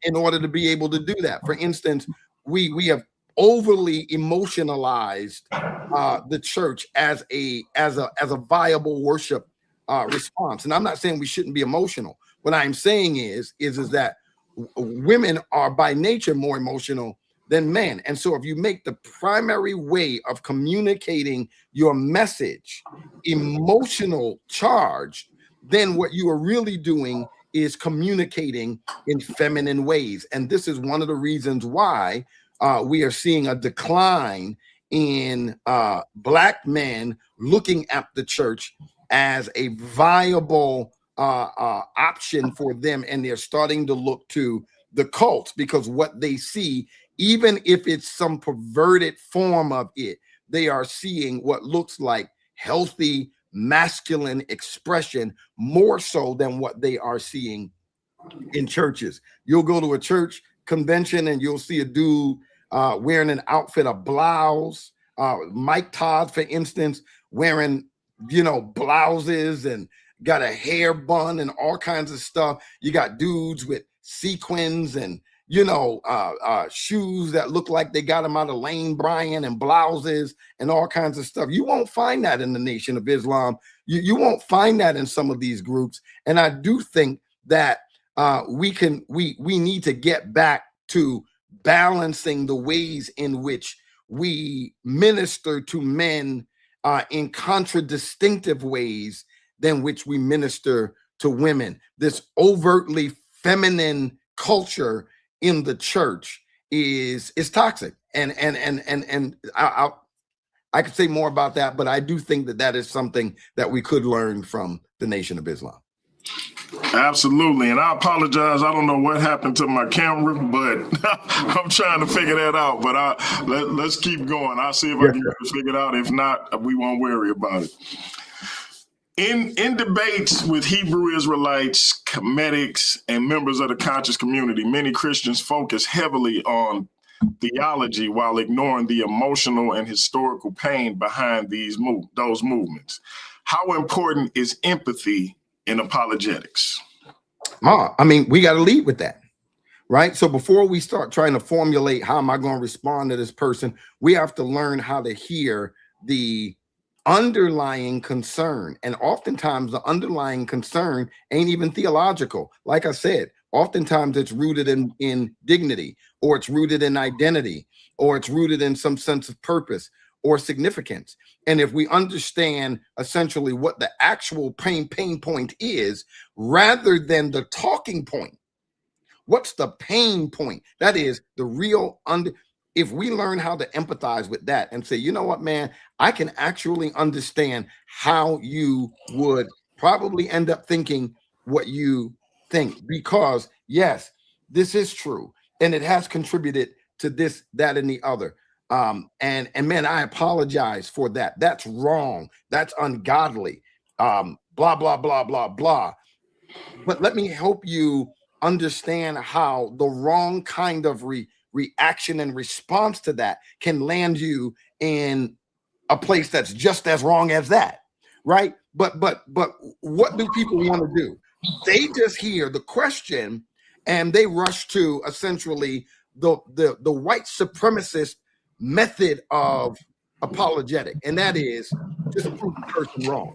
in order to be able to do that. For instance, we have overly emotionalized the church as a viable worship response. And I'm not saying we shouldn't be emotional. What I'm saying is that women are by nature more emotional than men. And so if you make the primary way of communicating your message emotional charge, then what you are really doing is communicating in feminine ways. And this is one of the reasons why we are seeing a decline in black men looking at the church as a viable option for them, and they're starting to look to the cults, because what they see, even if it's some perverted form of it, they are seeing what looks like healthy masculine expression more so than what they are seeing in churches. You'll go to a church convention and you'll see a dude wearing an outfit, a blouse. Mike Todd, for instance, wearing blouses and got a hair bun and all kinds of stuff. You got dudes with sequins and shoes that look like they got them out of Lane Bryant, and blouses and all kinds of stuff. You won't find that in the Nation of Islam. You won't find that in some of these groups. And I do think that we need to get back to balancing the ways in which we minister to men in contradistinctive ways than which we minister to women. This overtly feminine culture in the church is toxic, and I could say more about that, but I do think that is something that we could learn from the Nation of Islam. Absolutely. And I apologize. I don't know what happened to my camera, but I'm trying to figure that out. But let's keep going. I'll see if I can get it figured out. If not, we won't worry about it. In debates with Hebrew Israelites, Comedics, and members of the conscious community, many Christians focus heavily on theology while ignoring the emotional and historical pain behind those movements. How important is empathy in apologetics? I mean, we got to lead with that, right? So before we start trying to formulate how am I going to respond to this person, we have to learn how to hear the underlying concern. And oftentimes the underlying concern ain't even theological. Like I said, oftentimes it's rooted in dignity, or it's rooted in identity, or it's rooted in some sense of purpose or significance. And if we understand essentially what the actual pain point is, rather than the talking point, what's the pain point? That is the real if we learn how to empathize with that and say, you know what, man, I can actually understand how you would probably end up thinking what you think, because yes, this is true. And it has contributed to this, that, and the other. And man, I apologize for that. That's wrong. That's ungodly. Blah, blah, blah, blah, blah. But let me help you understand how the wrong kind of reaction and response to that can land you in a place that's just as wrong as that, right? But what do people want to do? They just hear the question and they rush to essentially the white supremacist method of apologetic, and that is just prove the person wrong,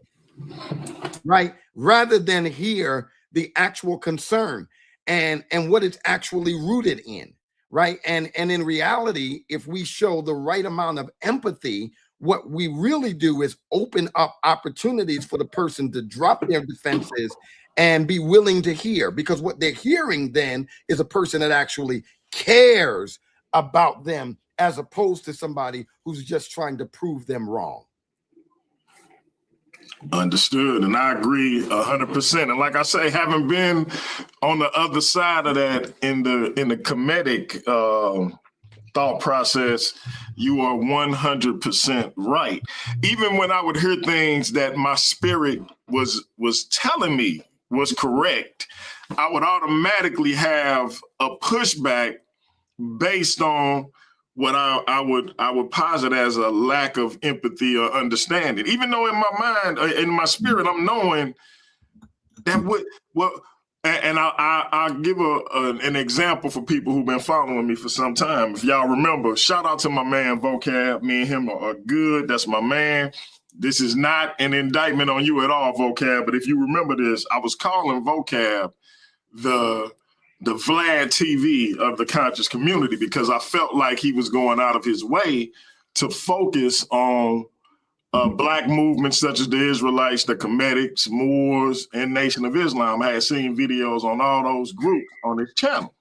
right? Rather than hear the actual concern and what it's actually rooted in, right? And in reality, if we show the right amount of empathy, what we really do is open up opportunities for the person to drop their defenses and be willing to hear, because what they're hearing then is a person that actually cares about them, as opposed to somebody who's just trying to prove them wrong. Understood, and I agree 100%. And like I say, having been on the other side of that in the comedic thought process, you are 100% right. Even when I would hear things that my spirit was telling me was correct, I would automatically have a pushback based on what I would posit as a lack of empathy or understanding. Even though in my mind, in my spirit, I'm knowing that I'll give an example for people who've been following me for some time. If y'all remember, shout out to my man Vocab. Me and him are good. That's my man. This is not an indictment on you at all, Vocab. But if you remember this, I was calling Vocab the Vlad TV of the conscious community, because I felt like he was going out of his way to focus on Black movements such as the Israelites, the Comedics, Moors, and Nation of Islam. I had seen videos on all those groups on his channel.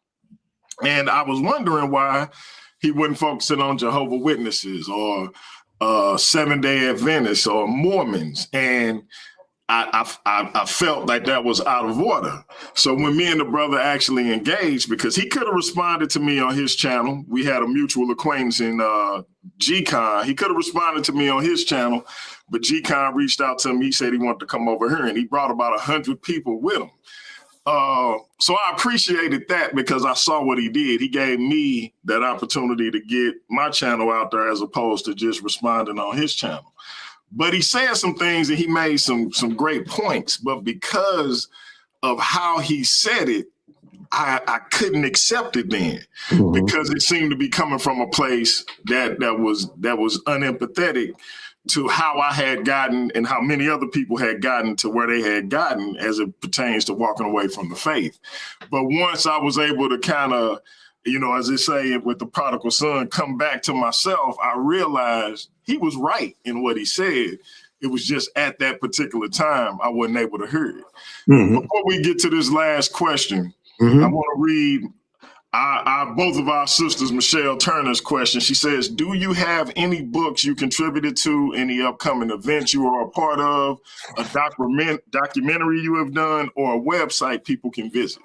And I was wondering why he wasn't focusing on Jehovah's Witnesses or Seventh-day Adventists or Mormons. And I felt like that was out of order. So when me and the brother actually engaged, because he could have responded to me on his channel, we had a mutual acquaintance in G-Con. He could have responded to me on his channel, but G-Con reached out to him. He said he wanted to come over here, and he brought about 100 people with him. So I appreciated that, because I saw what he did. He gave me that opportunity to get my channel out there as opposed to just responding on his channel. But he said some things and he made some great points. But because of how he said it, I couldn't accept it then, because it seemed to be coming from a place that was unempathetic to how I had gotten and how many other people had gotten to where they had gotten as it pertains to walking away from the faith. But once I was able to kind of, as they say with the prodigal son, come back to myself, I realized he was right in what he said. It was just at that particular time, I wasn't able to hear it. Before we get to this last question, I want to read both of our sisters, Michelle Turner's question. She says, do you have any books you contributed to, any upcoming events you are a part of, a documentary you have done, or a website people can visit?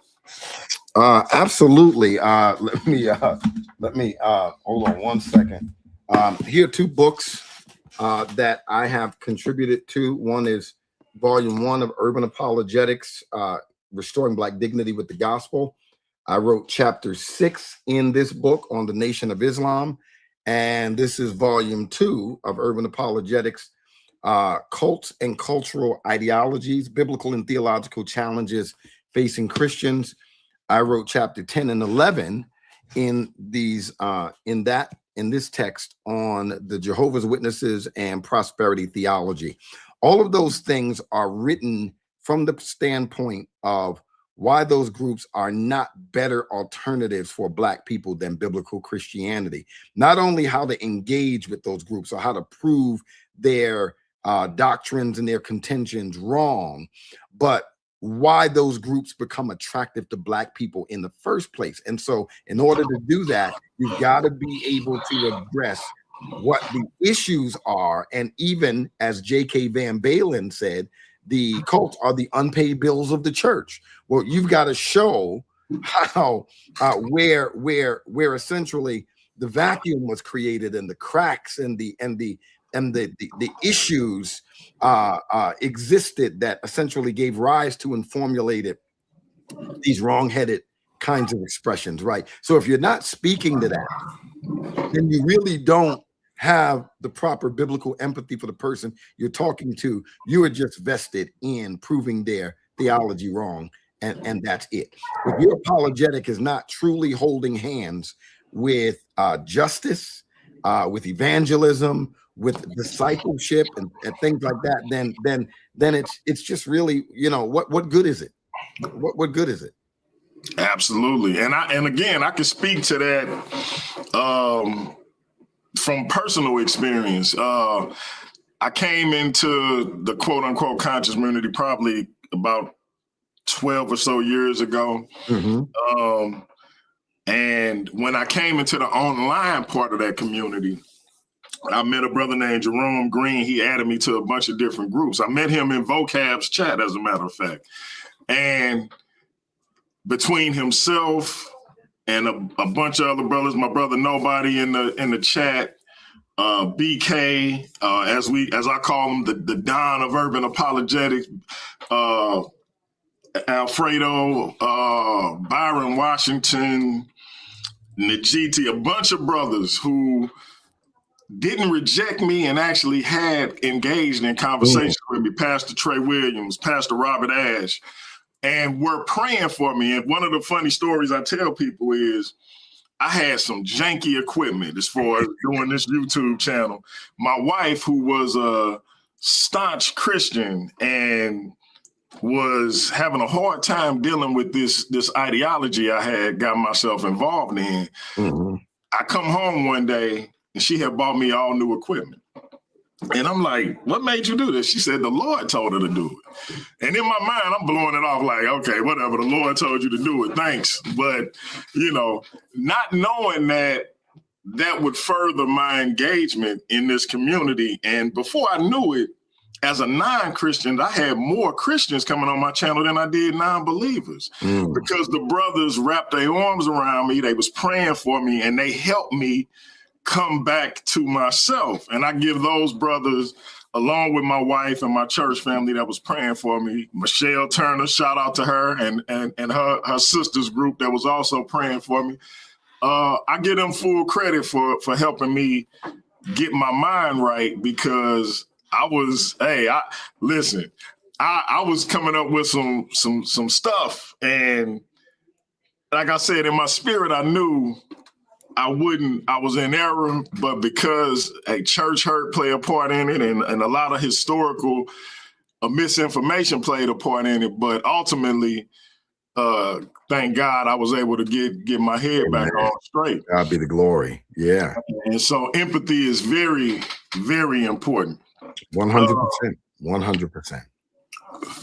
Absolutely. Let me hold on one second. Here are two books that I have contributed to. One is Volume 1 of Urban Apologetics, Restoring Black Dignity with the Gospel. I wrote Chapter 6 in this book on the Nation of Islam. And this is Volume 2 of Urban Apologetics, Cults and Cultural Ideologies, Biblical and Theological Challenges Facing Christians. I wrote Chapter 10 and 11 in these in this text on the Jehovah's Witnesses and prosperity theology. All of those things are written from the standpoint of why those groups are not better alternatives for Black people than biblical Christianity. Not only how to engage with those groups or how to prove their doctrines and their contentions wrong, but why those groups become attractive to Black people in the first place. And so in order to do that, you've got to be able to address what the issues are. And even as J.K. Van Balen said, the cults are the unpaid bills of the church. Well, you've got to show how where essentially the vacuum was created and the cracks and the issues existed that essentially gave rise to and formulated these wrong-headed kinds of expressions, right? So if you're not speaking to that, then you really don't have the proper biblical empathy for the person you're talking to. You are just vested in proving their theology wrong, and that's it. If your apologetic is not truly holding hands with justice, with evangelism, with discipleship and things like that, then it's just really, what good is it? What good is it? Absolutely. And again, I can speak to that from personal experience, I came into the quote unquote conscious community probably about 12 or so years ago. And when I came into the online part of that community, I met a brother named Jerome Green. He added me to a bunch of different groups. I met him in Vocab's chat, as a matter of fact. And between himself and a bunch of other brothers, my brother Nobody in the chat, BK, as I call him, the Don of urban apologetics, Alfredo, Byron Washington, Najiti, a bunch of brothers who didn't reject me and actually had engaged in conversations with me. Pastor Trey Williams, Pastor Robert Ash, and were praying for me. And one of the funny stories I tell people is I had some janky equipment as far as doing this YouTube channel. My wife, who was a staunch Christian and was having a hard time dealing with this ideology I had got myself involved in. I come home one day and she had bought me all new equipment. And I'm like, what made you do this? She said, the Lord told her to do it. And in my mind, I'm blowing it off like, okay, whatever, the Lord told you to do it, thanks. But, not knowing that would further my engagement in this community. And before I knew it, as a non-Christian, I had more Christians coming on my channel than I did non-believers because the brothers wrapped their arms around me. They was praying for me and they helped me come back to myself. And I give those brothers, along with my wife and my church family that was praying for me, Michelle Turner, shout out to her, and her sister's group that was also praying for me. I give them full credit for helping me get my mind right, because I was coming up with some stuff, and like I said, in my spirit, I knew I was in error, but because a church hurt played a part in it, and a lot of historical misinformation played a part in it, but ultimately, thank God I was able to get my head back on straight. God be the glory. Yeah. And so empathy is very, very important. 100%. 100%.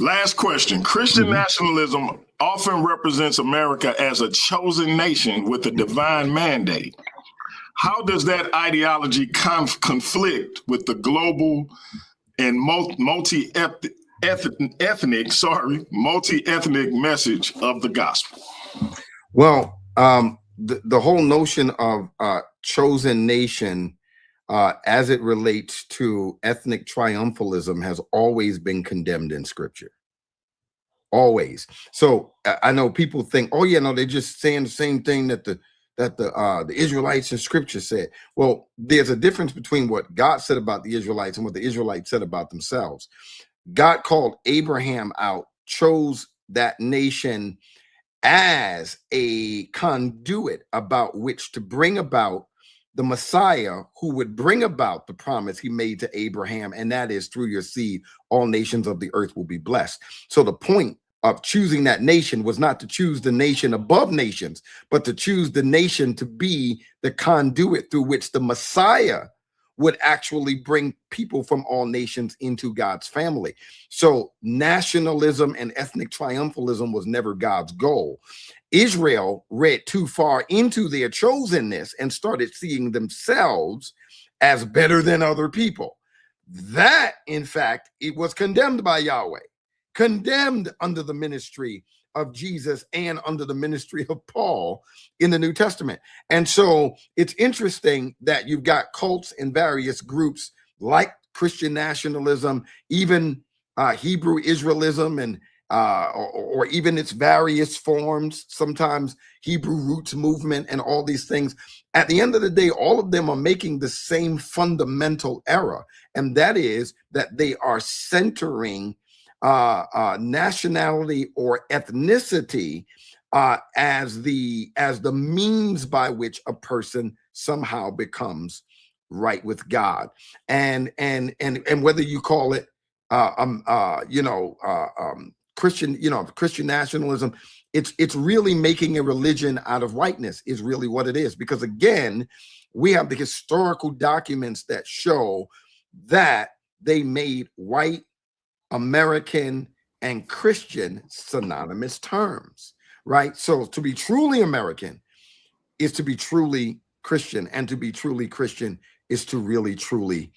Last question. Christian nationalism often represents America as a chosen nation with a divine mandate. How does that ideology conflict with the global and multi-ethnic message of the gospel? Well, the whole notion of chosen nation as it relates to ethnic triumphalism has always been condemned in scripture. Always. So I know people think, oh yeah, no, they're just saying the same thing that the Israelites in scripture said. Well, there's a difference between what God said about the Israelites and what the Israelites said about themselves. God called Abraham out, chose that nation as a conduit about which to bring about the Messiah who would bring about the promise he made to Abraham, and that is, through your seed, all nations of the earth will be blessed. So the point of choosing that nation was not to choose the nation above nations, but to choose the nation to be the conduit through which the Messiah would actually bring people from all nations into God's family. So nationalism and ethnic triumphalism was never God's goal. Israel read too far into their chosenness and started seeing themselves as better than other people. That, in fact, it was condemned by Yahweh, condemned under the ministry of Jesus and under the ministry of Paul in the New Testament. And so it's interesting that you've got cults and various groups like Christian nationalism, even Hebrew Israelism, and or even its various forms, sometimes Hebrew roots movement and all these things. At the end of the day, all of them are making the same fundamental error, and that is that they are centering nationality or ethnicity as the means by which a person somehow becomes right with God, and whether you call it Christian, Christian nationalism, it's really making a religion out of whiteness is really what it is. Because again, we have the historical documents that show that they made white, American, and Christian synonymous terms, right? So to be truly American is to be truly Christian, and to be truly Christian is to really, truly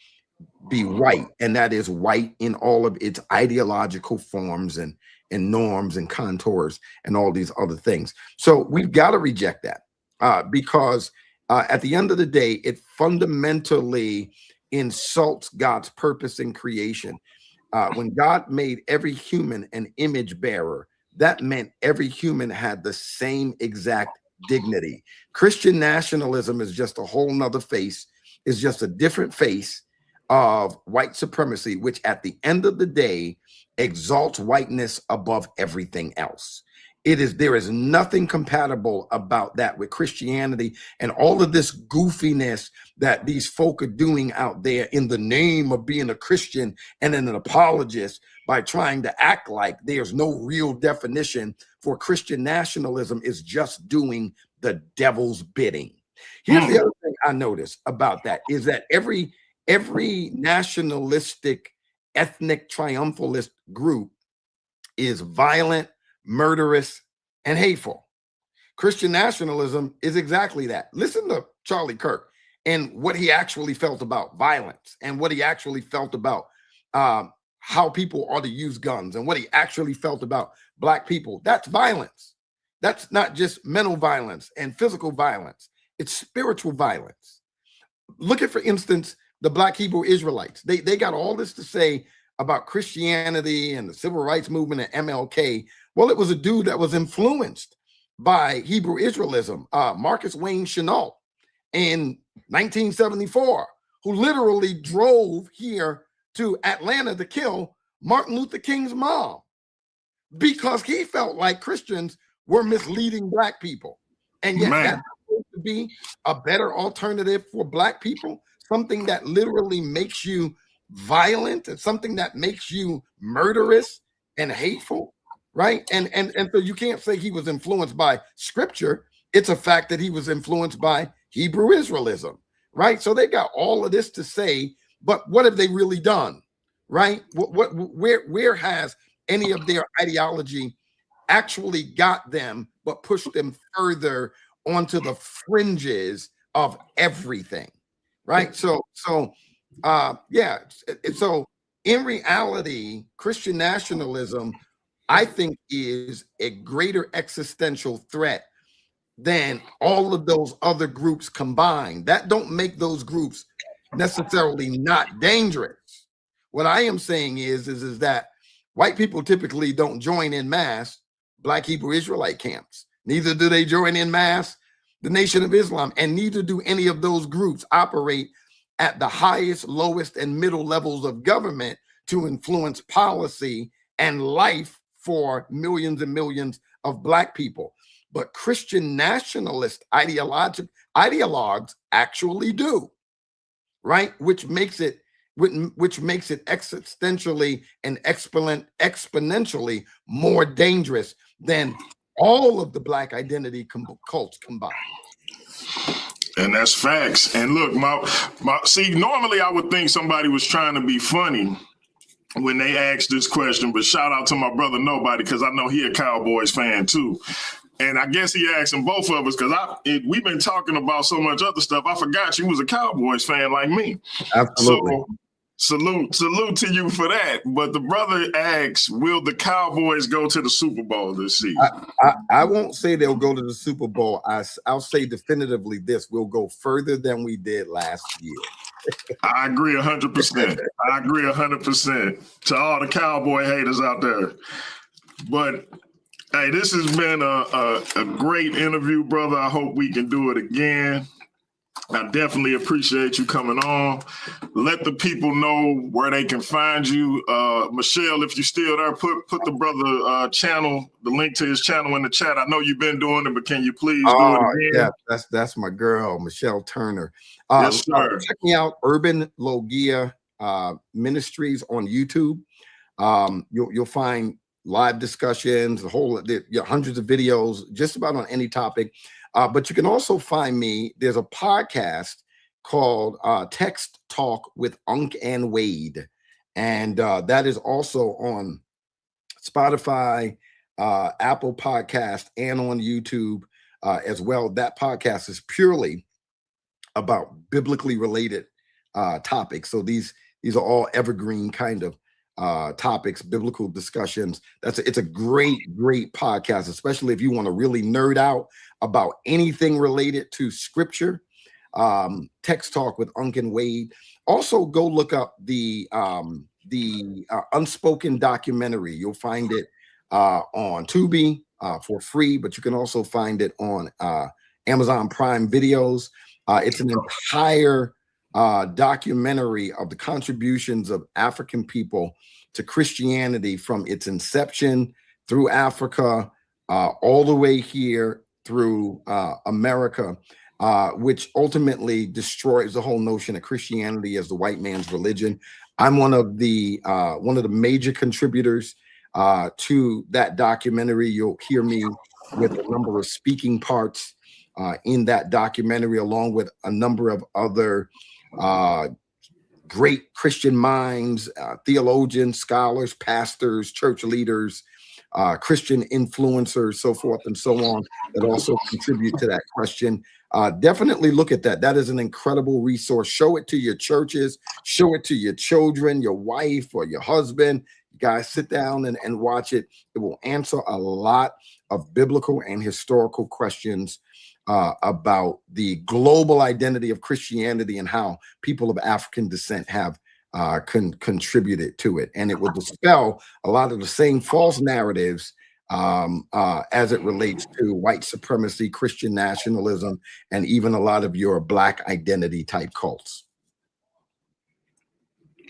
be white. And that is white in all of its ideological forms and norms and contours and all these other things. So we've got to reject that because at the end of the day, it fundamentally insults God's purpose in creation. When God made every human an image bearer, that meant every human had the same exact dignity. Christian nationalism is just a whole nother face, is just a different face of white supremacy, which at the end of the day exalts whiteness above everything else. There is nothing compatible about that with Christianity and all of this goofiness that these folk are doing out there in the name of being a Christian and an apologist by trying to act like there's no real definition for Christian nationalism is just doing the devil's bidding. Here's the other thing I noticed about that is that every nationalistic, ethnic triumphalist group is violent, murderous, and hateful. Christian nationalism is exactly that. Listen to Charlie Kirk and what he actually felt about violence and what he actually felt about how people ought to use guns and what he actually felt about Black people. That's violence. That's not just mental violence and physical violence. It's spiritual violence. Look at, for instance, the Black Hebrew Israelites. They got all this to say about Christianity and the civil rights movement and MLK. Well, it was a dude that was influenced by Hebrew Israelism, Marcus Wayne Chenault in 1974, who literally drove here to Atlanta to kill Martin Luther King's mom because he felt like Christians were misleading Black people. And yet that's supposed to be a better alternative for Black people, something that literally makes you violent and something that makes you murderous and hateful, right? And so you can't say he was influenced by scripture. It's a fact that he was influenced by Hebrew Israelism, right? So they got all of this to say, but what have they really done, right? Where has any of their ideology actually got them, but pushed them further onto the fringes of everything, right? So in reality, Christian nationalism, I think, is a greater existential threat than all of those other groups combined. That don't make those groups necessarily not dangerous. What I am saying is that white people typically don't join in mass Black Hebrew Israelite camps. Neither do they join in mass the Nation of Islam, and neither do any of those groups operate at the highest, lowest, and middle levels of government to influence policy and life for millions and millions of Black people. But Christian nationalist ideologues actually do, right? Which makes it existentially and exponentially more dangerous than all of the Black identity cults combined. And that's facts. And look, see, normally I would think somebody was trying to be funny when they asked this question, but shout out to my brother Nobody, because I know he a Cowboys fan too. And I guess he asking both of us, because we've been talking about so much other stuff. I forgot you was a Cowboys fan like me. Absolutely. So salute to you for that. But the brother asks, will the Cowboys go to the Super Bowl this season? I won't say they'll go to the Super Bowl. I'll say definitively this: we'll go further than we did last year. I agree 100%. I agree 100% to all the Cowboy haters out there. But hey, this has been a great interview, brother. I hope we can do it again. I definitely appreciate you coming on. Let the people know where they can find you. Michelle, if you're still there, put the brother channel, the link to his channel in the chat. I know you've been doing it, but can you please do it again? Yeah, that's my girl, Michelle Turner. Yes, sir. Check me out, Urban Logia Ministries on YouTube. You'll find live discussions, hundreds of videos, just about on any topic. But you can also find me. There's a podcast called Text Talk with Unc and Wade. And that is also on Spotify, Apple Podcast, and on YouTube as well. That podcast is purely about biblically related topics. So these are all evergreen kind of topics, biblical discussions. It's a great podcast, especially if you want to really nerd out about anything related to scripture. Text Talk with Unc and Wade. Also, go look up the Unspoken documentary. You'll find it on Tubi for free, but you can also find it on Amazon Prime Videos. It's an entire documentary of the contributions of African people to Christianity from its inception through Africa, all the way here through America. Which ultimately destroys the whole notion of Christianity as the white man's religion. I'm one of the major contributors to that documentary. You'll hear me with a number of speaking parts in that documentary, along with a number of other great Christian minds, theologians, scholars, pastors, church leaders, Christian influencers, so forth and so on, that also contribute to that question. Definitely look at that. That is an incredible resource. Show it to your churches, show it to your children, your wife, or your husband. You guys sit down and watch it. It will answer a lot of biblical and historical questions about the global identity of Christianity and how people of African descent have contributed to it. And it will dispel a lot of the same false narratives as it relates to white supremacy, Christian nationalism, and even a lot of your Black identity type cults.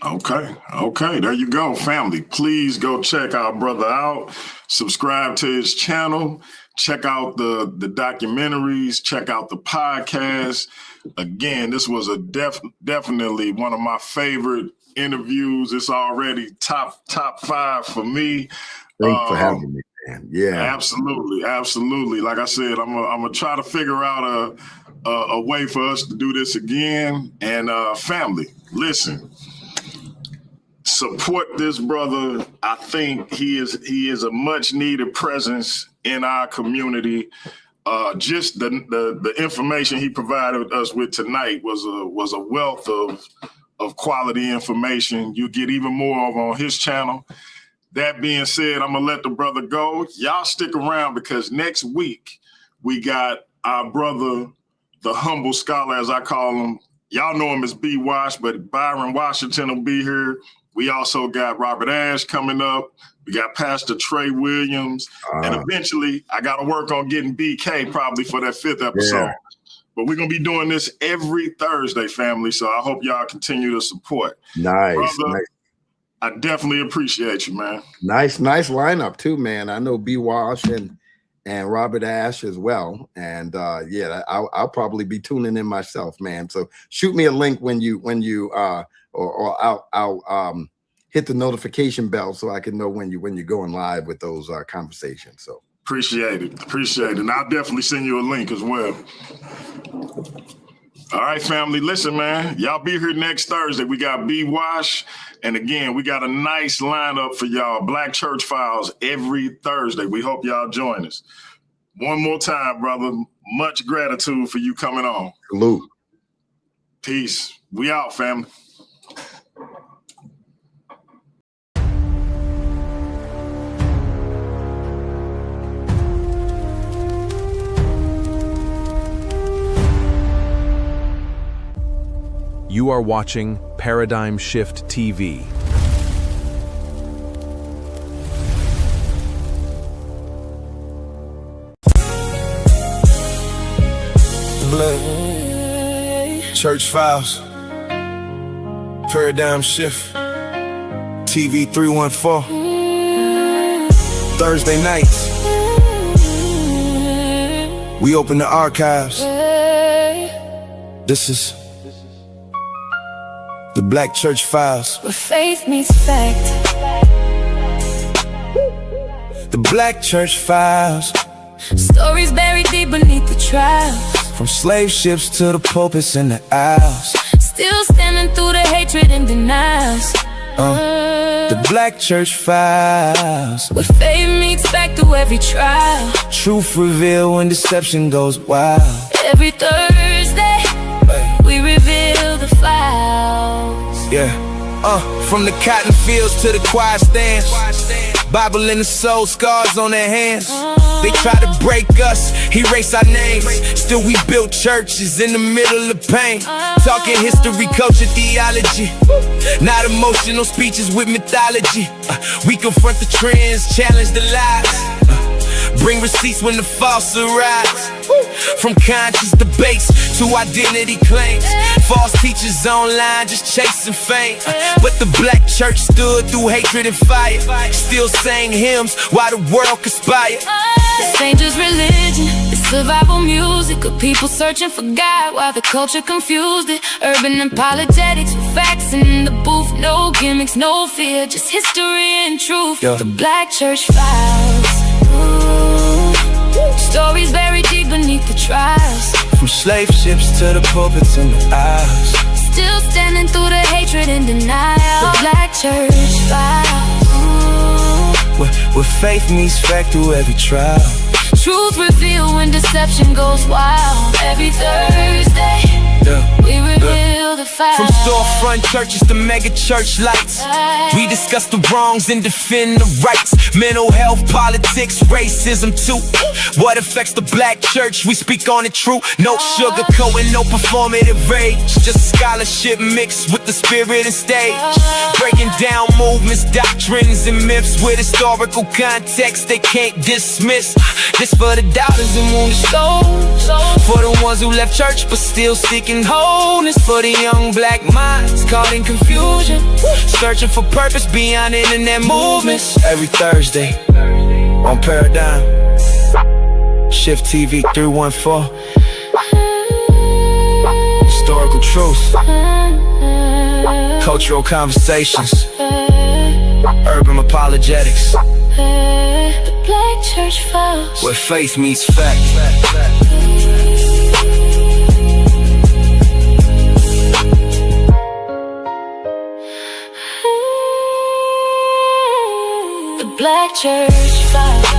Okay, there you go, family. Please go check our brother out. Subscribe to his channel. Check out the documentaries. Check out the podcast. Again, this was definitely one of my favorite interviews. It's already top 5 for me. Thanks for having me, man. Yeah, absolutely. Like I said, I'm gonna try to figure out a way for us to do this again. And family, listen, support this brother. I think he is a much needed presence in our community. Just the information he provided us with tonight was a wealth of quality information. You get even more of on his channel. That being said, I'm gonna let the brother go. Y'all stick around, because next week we got our brother, the humble scholar, as I call him. Y'all know him as B. Wash, but Byron Washington will be here. We also got Robert Ash coming up. We got Pastor Trey Williams. And eventually, I got to work on getting BK probably for that 5th episode. Yeah. But we're going to be doing this every Thursday, family. So I hope y'all continue to support. Nice. Brother, nice. I definitely appreciate you, man. Nice lineup too, man. I know B. Wash and Robert Ash as well. And yeah, I'll probably be tuning in myself, man. So shoot me a link when you or I'll hit the notification bell so I can know when you're going live with those conversations. So appreciate it. And I'll definitely send you a link as well. All right, family. Listen, man, y'all be here next Thursday. We got B. Wash. And again, we got a nice lineup for y'all. Black Church Files every Thursday. We hope y'all join us. One more time, brother. Much gratitude for you coming on. Salute. Peace. We out, family. You are watching Paradigm Shift TV. Blood. Church Files. Paradigm Shift. TV 314. Thursday nights. We open the archives. This is the Black Church Files. Where faith meets fact. The Black Church Files. Stories buried deep beneath the trials. From slave ships to the pulpits and the aisles. Still standing through the hatred and denials. The Black Church Files. Where faith meets back through every trial. Truth revealed when deception goes wild. Every Thursday, we reveal the files. Yeah. From the cotton fields to the choir stands. Bible in the soul, scars on their hands. They try to break us, erase our names. Still we built churches in the middle of pain. Talking history, culture, theology. Not emotional speeches with mythology. We confront the trends, challenge the lies. Bring receipts when the false arise. From conscious debates to identity claims. False teachers online just chasing fame. But the Black church stood through hatred and fire. Still sang hymns while the world conspired. This ain't just religion, it's survival music of people searching for God while the culture confused it. Urban apologetics with facts in the booth. No gimmicks, no fear, just history and truth. The Black Church Files. Stories buried deep beneath the trials. From slave ships to the pulpits and the aisles. Still standing through the hatred and denial. The Black Church Files. Where faith meets fact through every trial. Truth revealed when deception goes wild. Every Thursday, we reveal the files. From storefront churches to mega church lights, we discuss the wrongs and defend the rights. Mental health, politics, racism too. What affects the Black church, we speak on it true. No sugarcoating, no performative rage. Just scholarship mixed with the spirit and stage. Breaking down movements, doctrines and myths with historical context they can't dismiss. This for the doubters and wounded souls. For the ones who left church but still seeking wholeness. For the young Black minds caught in confusion, searching for purpose beyond internet movements. Every Thursday on Paradigm Shift TV 314. Historical truth, cultural conversations, urban apologetics. The Black Church Files. Where faith meets fact. The Black Church Files.